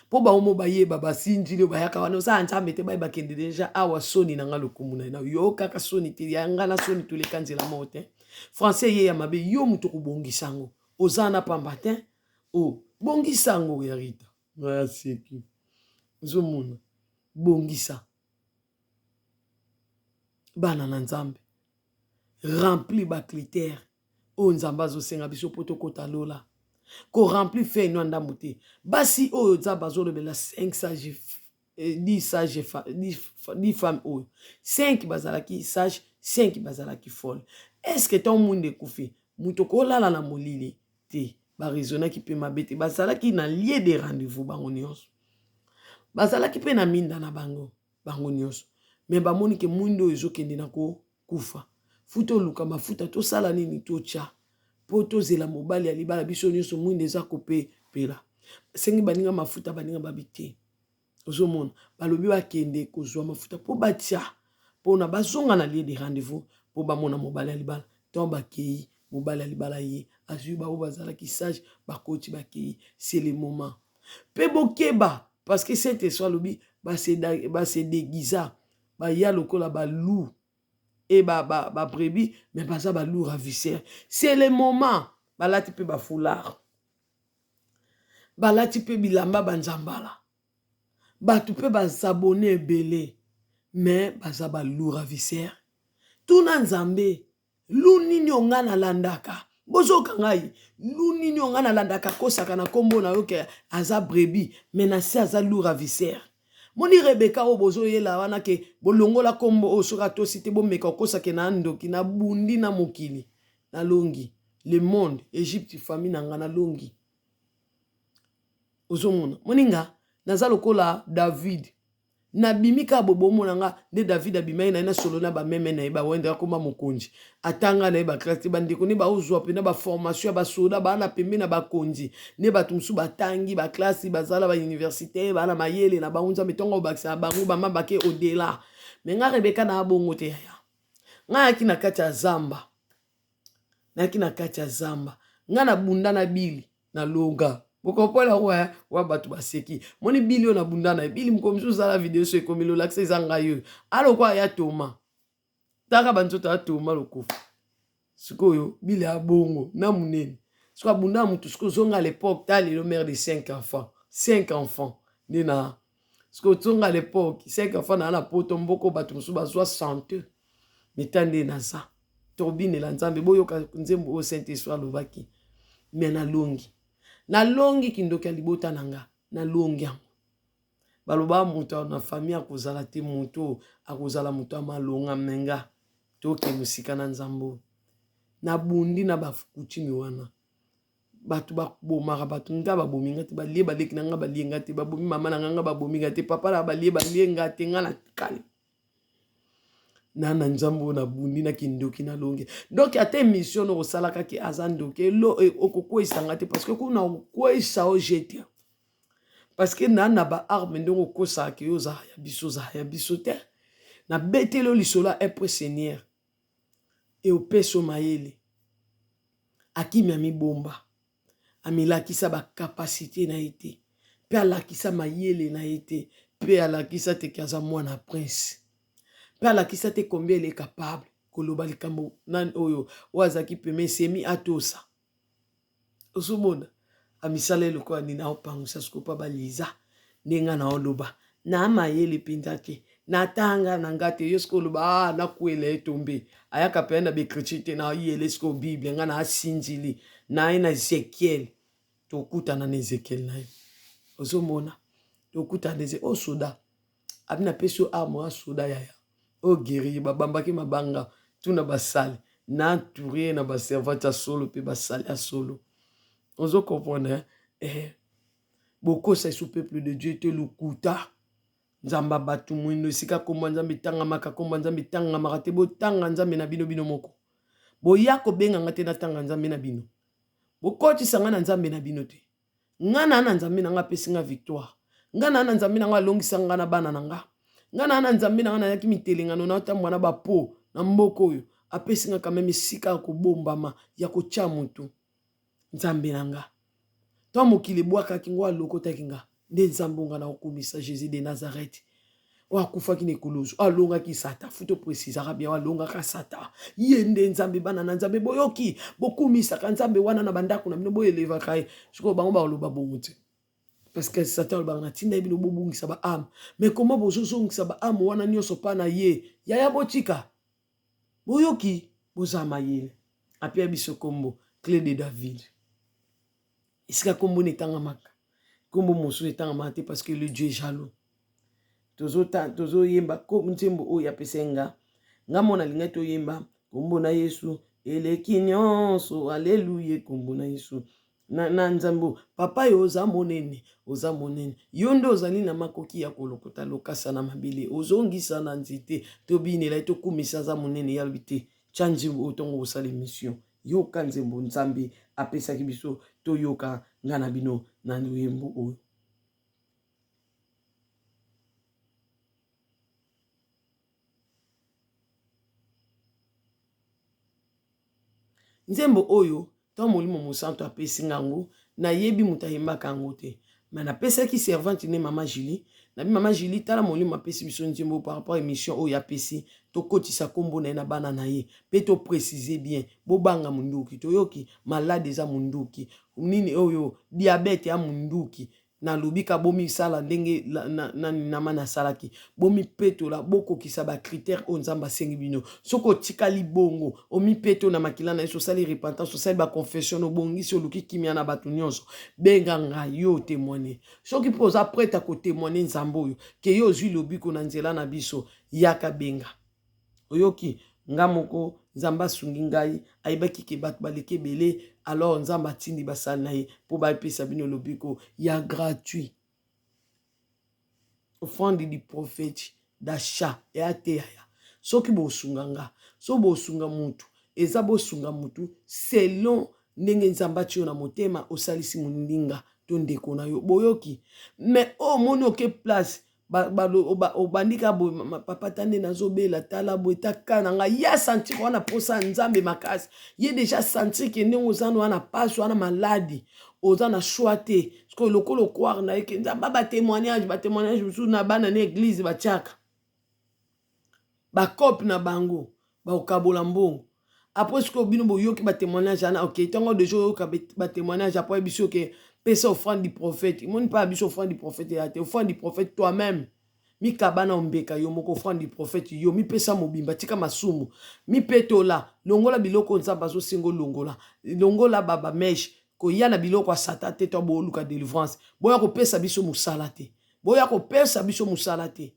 po ba omo ba yeba basinji le bayaka wana sa nzambe te ba bakende déjà awa soni na ngalo komuna na yo kaka soni te ya ngana soni tous les kanzela mote français ye ya mabe yo muto ko bongisango ozana pamba te o bongisango ya rita ya seki zomuna bongisa bana na nzambe rempli ba critères o nzamba zo senga biso poto kota lola ko rempli fait no ndambo te basi oyo nzamba zo lobela 5 sages 10 sages 10 femmes oyo 5 bazalaki sage 5 bazalaki folle est-ce que ton monde ekufi muto ko lala na molili te ba raisonnaki pe mabete bazalaki na lieu de rendez-vous bango nyonso bazalaki pe na minda na bango nyonso mais bamoni ke mundo ezokende na ko kufa futo luka mafuta to sala nini to cha poto zela mobali ya libala biso nyonso mwinde eza kope pela sengi baninga mafuta baninga babite ozomona balobi bakende kozwa mafuta po batia pona bazonga na lieu de rendez-vous po bamona mobali ya libala to bakei mobali ya libala ye azwi ba bazala ki sage bakoti bakei c'est le moment pe bokeba parce que cette soit lobi ba se déguisa ba ya lokola ba loup et ba brebis mais baza ba loup ravisseur c'est le moment balati pe ba foulard balati pe bilamba banzambala batu pe ba s'abonner belé mais baza ba loup ravisseur tuna nzambe lu nini ongana landaka bozoka ngai lu nini ongana landaka kosaka na kombo na yoke aza brebis mais na se aza loup ravisseur moni Rebeka o bozo yela wana ke bolongola kombo o soka to site bomeka okosake na ndoki na bundi na mokili na longi le monde Égypte famille na ngana longi ozomona moninga naza lokola David na bimika bobomo nanga nde David abimai na solo na ba meme na ba wenda koma mokonzi atanga na ba klasi bandeko ne ba ozwa pe na ba formation ba soda ba na pembe na ba konzi ne ba tumsu batangi ba klasi bazala ba université ba na mayele na ba unza metongo bakisa bangu ba mabake odela menga Rebeka na bongo te ya nga akina kati ya zamba na kina kati ya zamba nga na bunda na bili na longa bokopola wa batu baseki moni bili na bunda na bili mkomzu za video so ekomelo lakse zanga yo alo kwa ya toma taka banzoto ya toma lokufa sikoyo bili abongo na munene Soit abunda mutu ce que zonga à l'époque t'as le mère de 5 enfants. 5 enfants. Nina. Ce que zonga à l'époque 5 enfants na poto mboko bato musu ba 60. Mitande na ça. Turbine la nzambe boyoka nzembo au Saint-Esprit lobaki. Mais na longi. Na longi kindoka libota nanga. Na longi. Baloba mutu na famille akozala te mutu akozala mutu amalonga menga. Toke musika na nzambo. Na bundi na bafukuti wana. Batu babomaka batu nga babomi nga te balie baleki na nga balie nga te babomi mama na nga babomi nga te papa na balie nga te nga na kali. Na nzambo na bundi na kindoki na longe. Donc ate mission no salaka ki azandoke lo okoko isanga te parce que kuna ko isa o jeter. Parce que na ba arme ndongo kosa ke yo za ya biso te. Na betelo lisola epre seigneur. Et au peso mayele. Akimi ami bomba. Amilakisa ba capacité na été. Pe alakisa mayele na été. Pe alakisa te kaza mwana prince. Pe alakisa te combien il est capable. Koloba likambo nan oyo. Wazaki peme semi atosa. Osumona. Amisale loko anina opangu saskopa baliza. Nenga na oloba. Na mayele pindake. Na tanga na ngate yosko oloba. Na kuele tombe. Ayaka penda be chrétien na yele sko Bible. Nga na asinjili. Na ina Ezekiel. Tokuta na Ezekiel na ye. Osumona. Tokuta na Ezekiel. O soda. Abina peso armo soda yaya. O guerrier. Babambaki mabanga. Tuna basali. Na entouré na baservante solo. Pe basali a solo. On se comprend, beaucoup c'est sous peuple de Dieu te lukuta. Nzamba batu mwino sika komba nzambe tanga maka komba nzambe tanga makate bo tanga nzambe na bino bino moko. Bo yako benga ngate na tanga nzambe na bino. Bo koti sanga na nzambe na bino te. Ngana na nzambe na nga pesi nga victoire. Ngana na nzambe na nga longisa nga na bana na nga. Ngana na nzambe na nga na yaki mitelinga no na otambwa na bapo na mboko oyo. Apesi nga quand même sika ko bombama ya ko tia mutu. Nzambe nanga. Toi mokili bwaka kingwa lokota kinga. Nde nzambonga na okumisa Jésus de Nazareth. Wa kufa kine kolozo. Alonga ki sata. Futo précise arabia alonga ka sata. Yende nzambe bana na nzambe boyoki. Bokumisa ka nzambe wana na bandako na bino boyeleva kai. Siko bango ba oloba bongote. Parce que Satan ba na tinda bino bobungisa ba âme. Mais comment bozozongisa ba âme wana nyoso pa na ye. Yaya botika. Boyoki bozama yele. Apia biso kombo clé de David. Isika kombo netanga maka. Kombo mosu netanga mate parce que le Dieu est jaloux. Tozo yemba kombo ntembo o ya pesenga. Nga mona linga to yemba kombo na Yesu eleki nyonso alléluia kombo na Yesu. Na nzambo papa yo oza monene yondo ozali na makoki ya kolokota lokasa na mabele ozongisa na nzite tobinela to kumisa za monene ya bite chanji otongo osala mission yoka nzembo nzambe apesaki biso to yoka ngana bino na yembo oyo. Nzembo oyo to molimo mosanto apesi ngango na yebi mutayembaka yango te. Mais na pesaki servante ne mama Julie na bi mama Julie tala molimo apesi biso nzembo par rapport à émission oyo apesi to kotisa kombo na bana na ye pe to préciser bien bobanga munduki to yoki malade za munduki nini oyo diabète ya munduki na lobika bomi sala ndenge na mana salaki bomi peto la boko ki saba critère o nzamba sengi bino soko tikali bongo omi peto na makila na so sali repentance so sali ba confession no bongi so luki kimia na batu nyonso benga nga yo témoigner soki poza prête à ko témoigner nzambo yo ke yo zui lobiko na nzela na biso yaka benga oyoki nga moko nzamba sungi ngai ayibaki ke bat baleke belé alors nzamba tindi basal na ye po ba pesa bino lobiko ya gratuit offrande du prophète d'achat et ateya soki bo sunganga so bo sunga mutu eza bo sunga mutu selon ndenge nzamba tio na motema osalisi muninga to ndeko na yo boyoki mais o moni oke place obandika bo papa tande nazobela tala bo etakana nga ya sentir wana posa nzambe makasi ye déjà sentir que ndenge ozana wana passe wana maladi ozana choité parce que lokolo croire na ke nzamba ba témoignage bisu na bana na église batiaka ba cop na bango ba okabola mbongo après ce que bino boyoki ba témoignage ana OK tango de jour ka ba témoignage après biso que pesa offrande du prophète mon pas biso offrande du prophète ya te offrande du prophète toi-même mi kabana ombeka yo moko offrande du prophète yo mi pesa mobimba tika masumu mi petola longola biloko nzamba zo singo longola baba mesh ko yana biloko asata te to bo luka délivrance boya ko pesa biso musala te boya ko pesa biso musala te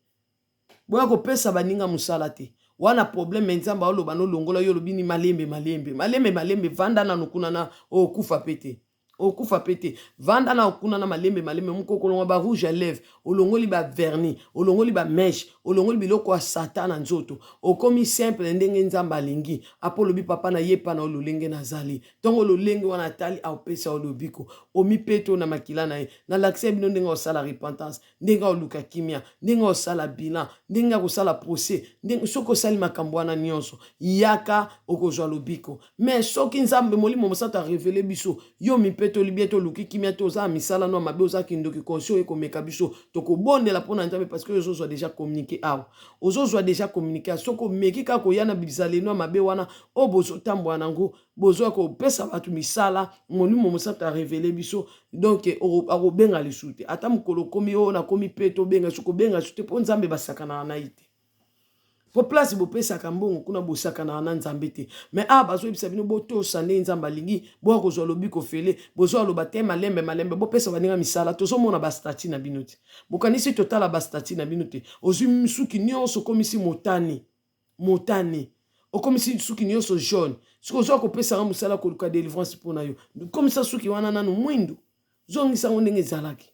boya ko pesa baninga musala te wana problème nzamba oloba no longola yo lobini malembe vanda na nokuna na okufa pete okufa pete vanda na okuna na malembe moko kolonga ba rouge à lèvres olongoli ba vernis olongoli ba mèche olongoli biloko ya satana nzoto okomi simple ndenge nzamba alingi apolobi papa na yepa na ololenge nazali tongo lolenge wana tali aopesa olobiko omi peto na makila na ye na l'accès bino ndenge osala repentance ndenge oluka kimia ndenge osala bilan ndenge osala procès ndenge soko sali makambo wana nyonso yaka okozwa lobiko mais soki nzambe molimo mosantu a révélé biso yo mi peto libieto luki kimia to za misala no mabe oza kindoki konsio ekomeka biso tokobondela pona nzambe parce que ozozwa déjà communiqué awa ozozwa déjà communiqué soko meki ka koyana bizale no mabe wana o bozo tambwa nango bozo ko pesa batu misala molimo mosantu a révélé biso donc akobenga lisute ata mukolo komi o na komi peto benga soko benga sute po nzambe basakana na ite po place bo pesa kambongo kuna bosaka na nzambe te mais bazo ebisa bino boto sande nzamba lingi bo ko zo lobiko fele bozo loba te malembe bo pesa baninga misala tozo mona ba statut na bino te bokanisi total ba statut na bino te ozwi misuki nyonso komisi motane okomisi suki nyonso jaune siko zo ko pesa musala ko luka délivrance pona yo komisa suki wana nanu mwindu zongisa ndenge zalaki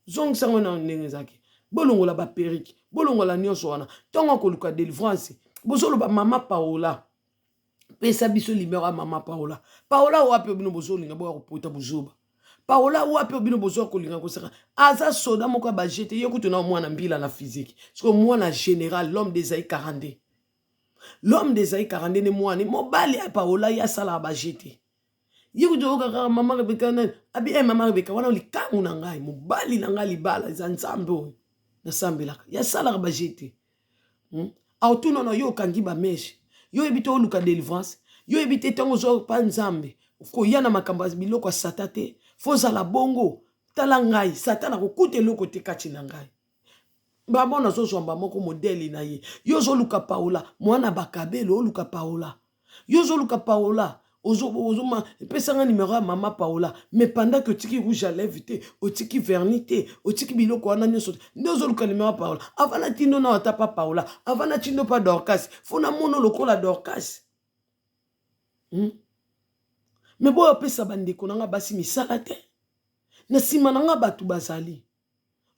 zongisa ndenge zaki bolongola ba periki bolongola nyonso wana tongo koluka délivrance bozoloba mama Paola pesa biso numéro ya mama Paola wapi obino bozolinga boya kopota bozoba Paola wapi obino bozo kolinga kosaka aza soda moko ba jete yo kutuna mwana mbila na physique siko mwana général l'homme des Aïe 42 l'homme des Aïe 42 ne mwana mobali ya Paola ya sala ba jete yiko joka mama Rebeka na abi mama Rebeka wana likangu na ngai mobali na ngai libala za nzambe na sambelaka ya sala ba jete autuno no yo kangi ba mesh yo ebito luka délivrance yo ebite tango zo pa nzambe ko yana makambo biloko ya satate foza la bongo tala ngai satana ko kute loko te kati na ngai ba bona zo zomba moko modeli na ye yo zo luka Paola mwana bakabelo luka Paola yo zo luka Paola ozoma pesanga numéro ya mama Paola mais pendant que tiki rouge à lèvres te otiki vernis te otiki biloko wana nyonso ndozo luka numéro Paola avana tindo na otapa Paola avana tindo pa Dorcas fona mono lokola Dorcas mais boyo pesa bandeko nanga basi misala te na sima nanga batu bazali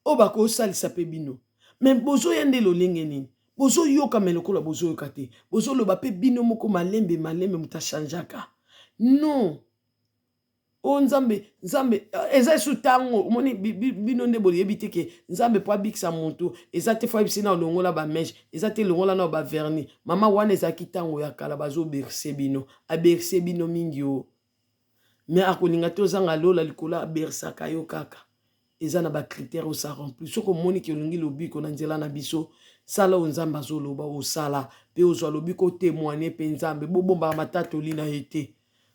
o bako salisa pe bino mais bozo yande lolenge nini bozo yoka melokola bozo yoka te bozo loba pe bino moko malembe mutashanjaka non o nzambe eza sutango moni bino nde boyebi te ke nzambe po abikisa muntu eza te fo abisi na longola ba mèche eza te longola na ba vernis mama wana eza kitango ya kala bazo berse bino aberse bino mingi o mais akolinga te ozanga lola likola bersaka yo kaka eza na ba critères o sa rempli soko moni ke longi lobiko na nzela na biso sala o nzamba zoloba o sala pe ozwa lobiko témoigner pe nzambe bobomba matatoli na ete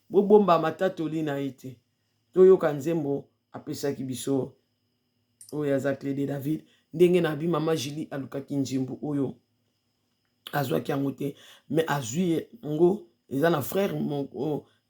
bobomba matatoli na ete toyoka nzembo apesaki biso oyo aza clé de David ndenge na bi mama Julie alukaki njimbu oyo azwaki yango te mais azwi ngo eza na frère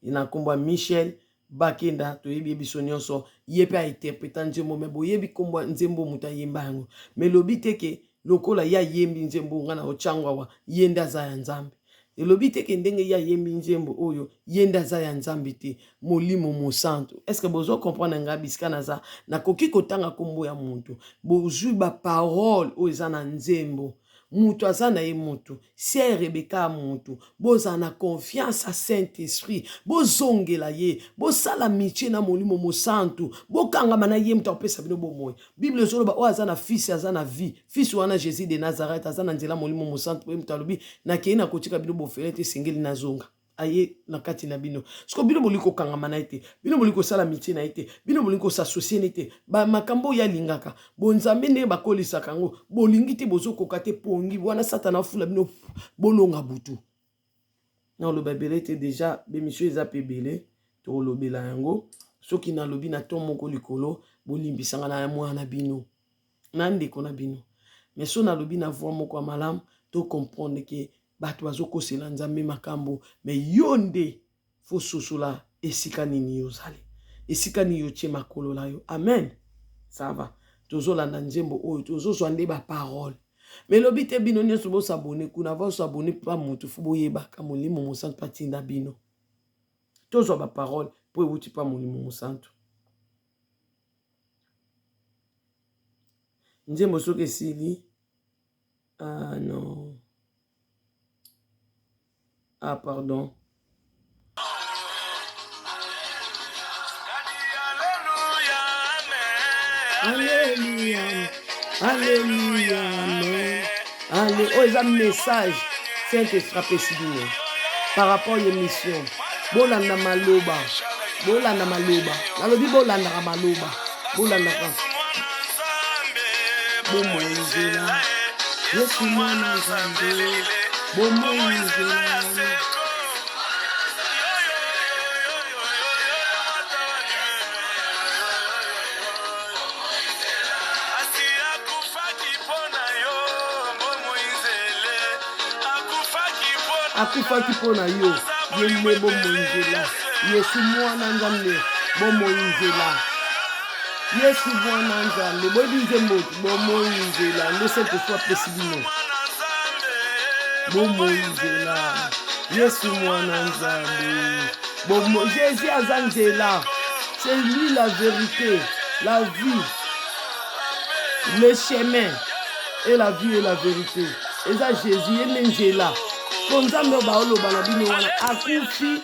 na kombo Michel Bakenda toyebi biso nyonso ye pe a interpréter nzembo mais boyebi kombo nzembo muta yemba yango mais lobi teke lokola ya yembi nzembo ngana ochangwa wa yenda za ya nzambe elobi teke ndenge ya yembi nzembo oyo yenda za ya nzambe te molimo mosanto est-ce que bozo comprendre nga bisika na za na koki kotanga kombo ya muntu bozwi ba parole o eza na nzembo mutu azana ye mutu si Rebeka mutu boza na confiance à Saint-Esprit bozongela ye bosala mitie na molimo mosantu bokangama na ye mutu apesa bino bomoy Bible zoloba o azana fils azana vie fils wana Jésus de Nazareth azana nzela molimo mosantu pe mutu alobi na kei na kotika bino bofele te sengeli na zonga aye na kati na bino siko bino boliko kangama na ete bino boliko sala mitie na ete bino boliko s'associer nete ba makambo ya lingaka bonzambe ne bakolisa kango bolingi te bozo kokate pongi wana satana fula bino bolonga butu na oloba ebele te déjà bémission eza pe ebele tokolobela yango soki nalobi na ton moko likolo bolimbisanga na mwana na bino na ndeko na bino mais so nalobi na voix moko ya malamu to comprendre ke bato bazokosela nzambe makambo mais yo nde fo sosola esika nini yozali esika nini yotie makolo na yo amen ça va tozolanda nzembo oyo tozozwa nde baparole mais lobi te bino nyonso bosabone kuna bosabone pa motu fo boyebaka molimo mosantu patinda bino tozwa baparole mpo ewuti pa molimo mosantu nzembo soki esili non pardon Alléluia, Alléluia, Amen. Alléluia. Oh, ils ont un message. Saint-Esprit Pessidine. Par rapport à l'émission. Bolanda maloba. Bolanda maloba. Nalobi bolanda maloba. Bolanda ka. Bomo izela. Yesu mwana nzambe. Bomo izela. Akufaki pona yo yelle bomoinzela Yesu mwana nzambe bomoinzela Yesu mwana nzambe bodize moto bomoinzela le Saint-Esprit Pessidino bomoinzela Yesu mwana nzambe bomo Jésus azanzela c'est lui la vérité la vie le chemin et la vie et la vérité et ça Jésus est konzambe baoloba na bino wana akufi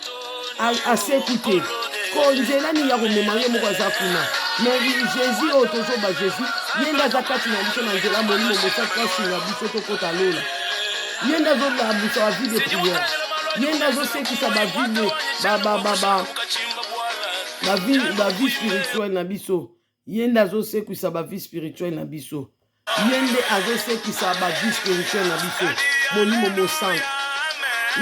asekute konzela ni ya komema ye moko aza kuna mais Jésus oyo tozoba Jésus ye nde aza kati na biso na nzela molimo mosatu asunga biso tokota lola ye nde azolabisa bavi de prière ye nde azosekisa bavi spirituelle na biso ye nde azosekisa bavi spirituelle na biso ye nde azosekisa bavi spirituelle na biso molimo mosantu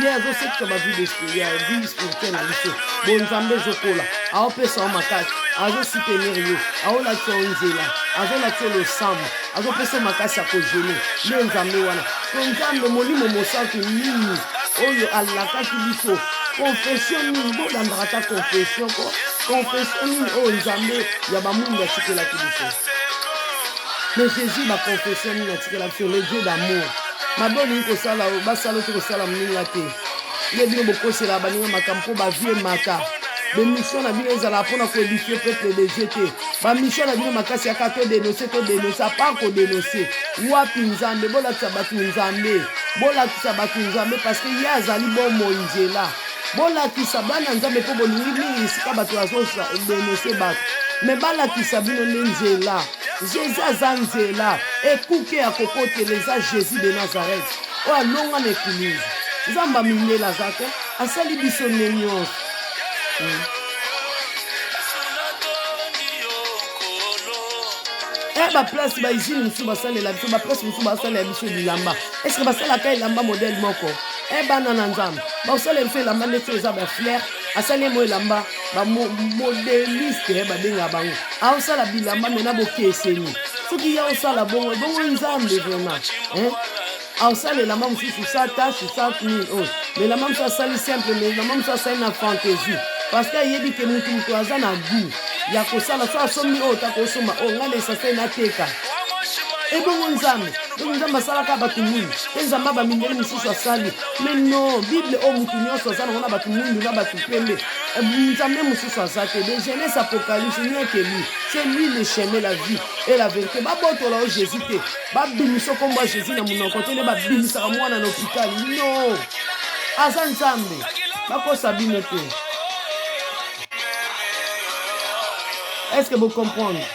ye azosekisa bavi spirituelle na biso bonzambe ezokola aopesa o makasi azosoutenir yo aolakisa o nzela azolakisa losambo azopesa makasi ya kogene nde nzambe wana to nzambe molimo mosantu nini oyo alakaki biso confession nini bolandaka ta confession nini oyo nzambe ya bamundu atikelaki biso mais Jésus baconfession nini atikelaki biso le Dieu d'amour mabolingi kosala basala te kosala moninga te nde bino bokosela baninga makambo mpo bavie mata bemission na bino ezala mpona koedifie peuple de Dieu te bamission na bino makasi yaka todenonse apart kodenonse wapi nzambe bolakisa bato nzambe parce que ye azali bomoi nzela bolakisa bana nzambe mpo bolingi mingi esika bato bazodenonse bato me balakisa bino nde nzela Jésus aza nzela ekuke ya kokotela eza Jésus de Nazareth oyo alonga na église nzambe amindela aza te asali biso nde nyonso baplace baizine mosusu basalela biso baplace mosusu basalela biso bilamba estce basalaka elamba modele moko bana na nzambe bakosalela biso elamba ndeti eza bafleur asali emo elamba bamodeliste babenga bango aosala bilamba mena bokeseni soki ya osala bongo nzambe vraiment aosala elamba mosusu sa tache sa nini oyo melamba mosusu asali simple melamba mosusu asali na fantaisie parce que ayebi ke motu aza na goût ya kosala so asomi oyo takosomba oyo ngai na esasai nateka ebongo nzambe asalaka bato mwindu te nzambe abamindeli mosusu asali mais non bible oyo motu nyonso aza nango na bato mwindu na bato pembe nzambe mosusu aza te de Genèse Apocalypse nie ke lui c'est lui le chemin la vie et la vérité babotola o Jésus te babimisa kombo ya Jésus na monoko te nde babimisaka mwana na hôpitali non aza nzambe bakosa bino te. Est-ce que vous comprenez?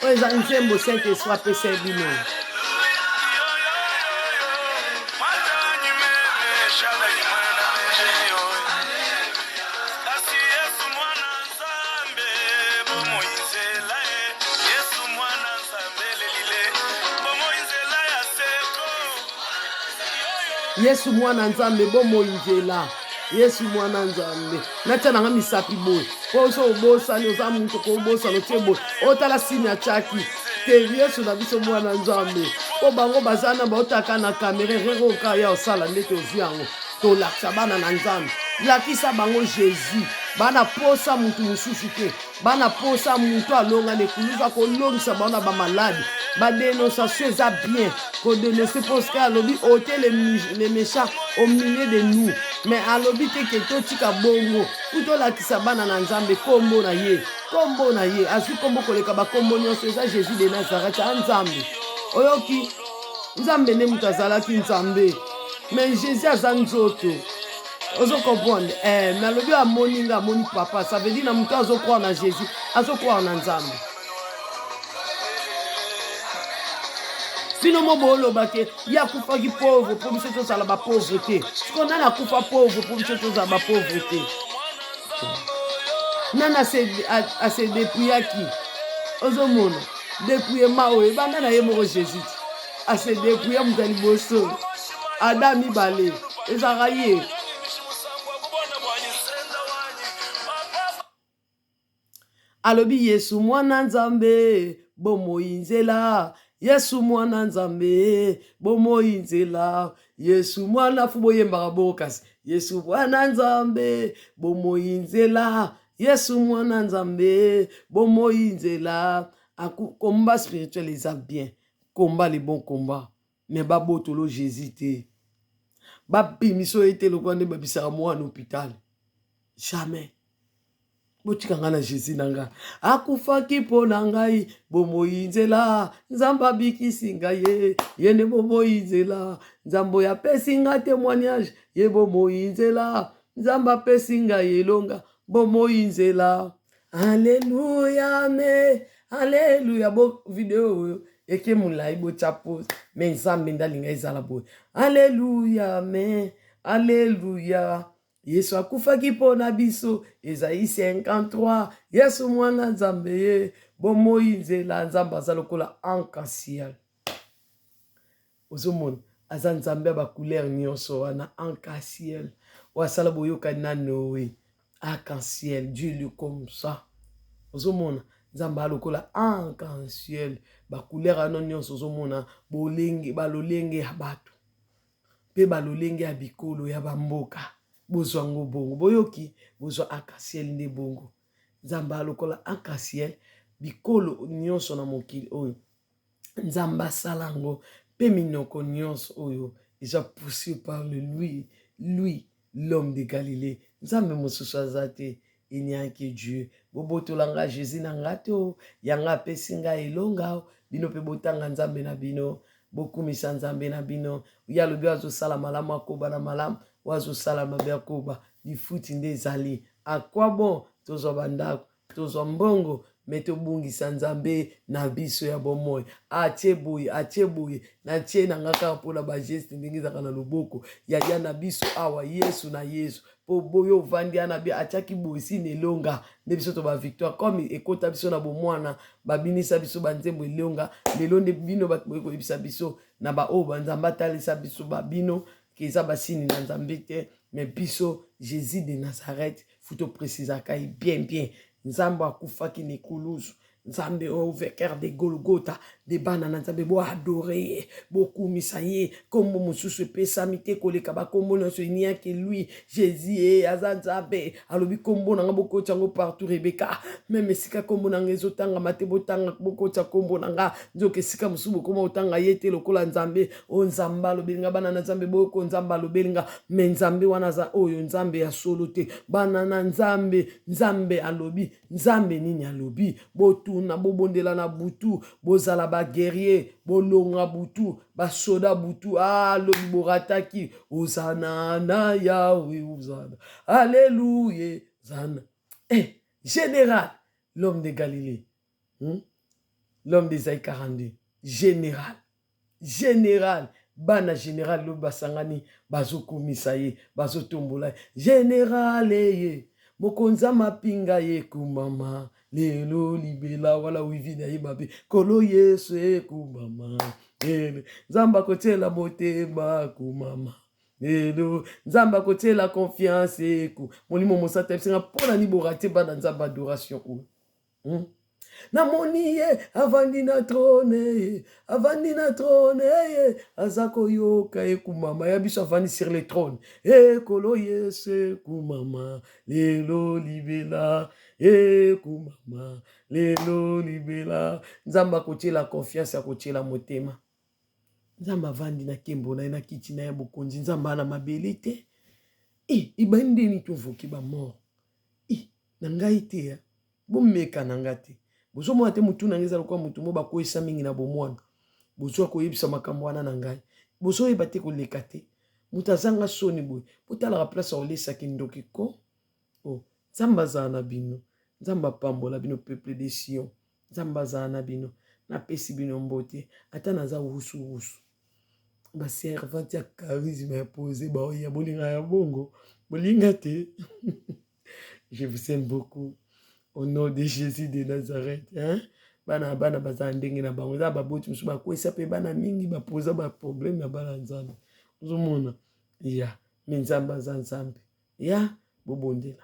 Oui, j'ai un thème au Saint-Esprit apesa bino. Yesu mwana nzambe bomo injela. Yesu mwana nzambe. Natia nanga misapi boy. Poso obosa ni oza muntu ko obosa no tiebo. Otala sinya chaki. Te Yesu na biso mwana nzambe. Po bango bazana ba otaka na kamera rero ka ya osala ndete oziango. To laksa bana na nzambe. Lakisa bango Jésus. Bana posa muntu mususu te. Bana posa muntu alonga lekuluza ko longisa bana ba malade. Ba dénonciation eza bien. Ko dénoncer parce que alobi ôter les méchants au milieu de nous. Mais alobi te ke to tika bongo. Puto lakisa bana na nzambe kombo na ye. Kombo na ye. Azu kombo koleka ba kombo nyonso eza Jésus de Nazareth nzambe. Oyoki nzambe ne mutu azalaki nzambe. Mais Jésus aza nzoto. Ozo comprendre. Mais alobi amoni nga amoni papa. Ça veut dire na mutu azo croire na Jésus. Azo croire na nzambe. Bino mobolo bake ya kufa ki pauvre pour biso to sala ba pauvreté. Qu'on a la kufa pauvre pour biso to sala ba pauvreté. Nana se dépouiller qui ozo mona dépouiller mawe banda na ye moko Jésus. A se dépouiller mutali boso. Adam ibale ezaraye. Alobi Yesu mwana nzambe bomo inzela. Yesu mwana nzambe bomo inzela. Yesu mwana fubo yembaka bokasi. Yesu mwana nzambe bomo inzela. Yesu mwana nzambe bomo inzela. Combat spirituel eza bien. Combat les bons combats. Mais ba botolo Jésus te. Ba pimiso ete lokwande babisaka mwa en hôpital. Jamais. Botikanga na Jésus nanga akufaki mpo na ngai bomoi nzela nzambe abikisi ngai ye ne bomoi nzela nzambe apesi nga témoignage ye bomoi nzela nzambe apesi ngai elonga bomoi nzela. Alléluia me alléluia bo video oyo eke mulai bo chapo me nzambe ndalinga ezala boye. Alléluia me alléluia. Yesu akufaki mpo na biso Esaïe 53. Yesu mwana nzambe ye bomoi nzela nzambe aza lokola arc-en-ciel. Ozomona aza nzambe ba couleur nyonso wana arc-en-ciel. Wasala boyokani na Noé arc-en-ciel Dieu lui comme ça. Ozomona nzambe lokola arc-en-ciel ba couleur ano nyonso ozomona bolenge balolenge ya bato pe balolenge ya bikolo ya bamboka. Bozwa ngo bongo boyoki bozwa arc-en-ciel nde bongo nzamba lokola arc-en-ciel bikolo nyonso na mokili oyo nzamba salango pe minoko nyonso oyo eza poussé par lui l'homme de Galilée. Nzambe mosusu azate il n'y a que Dieu. Bobotolanga Jésus na ngato yanga pesi nga elonga bino pe botanga nzambe na bino bokumisa nzambe na bino ya lobi azosala malamu akoba na malamu wazo sala mabe akoba lifuti nde ezali akwa bon tozwa bandako tozwa mbongo me tobungisa nzambe na biso ya bomoi atie boye na tie na ngaka mpona bageste ndenge ezaka na loboko ya na biso awa Yesu na Yesu po boyo ovandi ana bi atiaki boye si nelonga nde biso to ba victoire comme ekota biso na bomwana babinisa biso banzembo elonga lelo nde bino bato boye koyebisa biso na baoyo banzambe atalisa biso babino keza basini na nzambe te mais biso Jésus de Nazareth futo précisa kai bien nzambe akufaki nekuluzu nzambe au cœur de Golgotha de banana nzambe bo adorer beaucoup misaye comme mususu pesa mite koleka ba kombo na so nia que lui Jésus azanzabe alobi kombo na ngabo chango partout Rebecca même sika kombo na ngezo tanga mate botanga boko cha kombo na nga nzoke sika musubu koma otanga yete lokola nzambe o nzamba lobelinga banana nzambe boko nzamba lobelinga me nzambe wana za oyo nzambe ya solo te banana nzambe alobi nzambe nini alobi botuna bobondela na butu bozala ba guerrier bolonga butu basoda butu lobi borataki uzana na Yahweh uzana alléluia zana général l'homme de Galilée l'homme d'Ésaïe 42 général bana général lo basangani bazokumisa ye bazotombola général ye mokonza mapinga ye kumama lelo libela wala wivina ye mabe kolo Yesu kumama nzamba kotela motema kumama lelo nzamba côté la confiance eku molimo mosata bisenga pona ni borate bana nzamba adoration ou namoni ye avandi na trône ye aza koyoka ekumama ya biso avandi sur le trône ekolo yesu ekumama lelo libela ekumama lelo libela nzamba akotiela confiance akotiela motema nzamba avandi na nkembo na ye na kiti na ye bokonzi nzamba ana mabele te ibani ndeni tovoki bamort na ngai te ya bomeka na nga te bozomona te mutu na ngai eza lokola mutu mo bakoyesa mingi na bomwana bozwa koyebisa makambo wana na ngai bozoyeba te koleka te mutu azanga soni boye botalaka place aolesaki ndoki ko nzambe azala na bino nzambe apambola bino peuple de Sion nzambe azala na bino napesi bino mbote ata naza wusu baservante ya charisme ya pose baoya bolinga ya bongo bolinga te je vous aime beaucoup au nom de Jésus de Nazareth bana baza ndenge na bango eza baboti mosusu bakwesa mpe bana mingi bapoza baproblème na bana nzambe ozomona ya me nzambe aza nzambe ya bobondela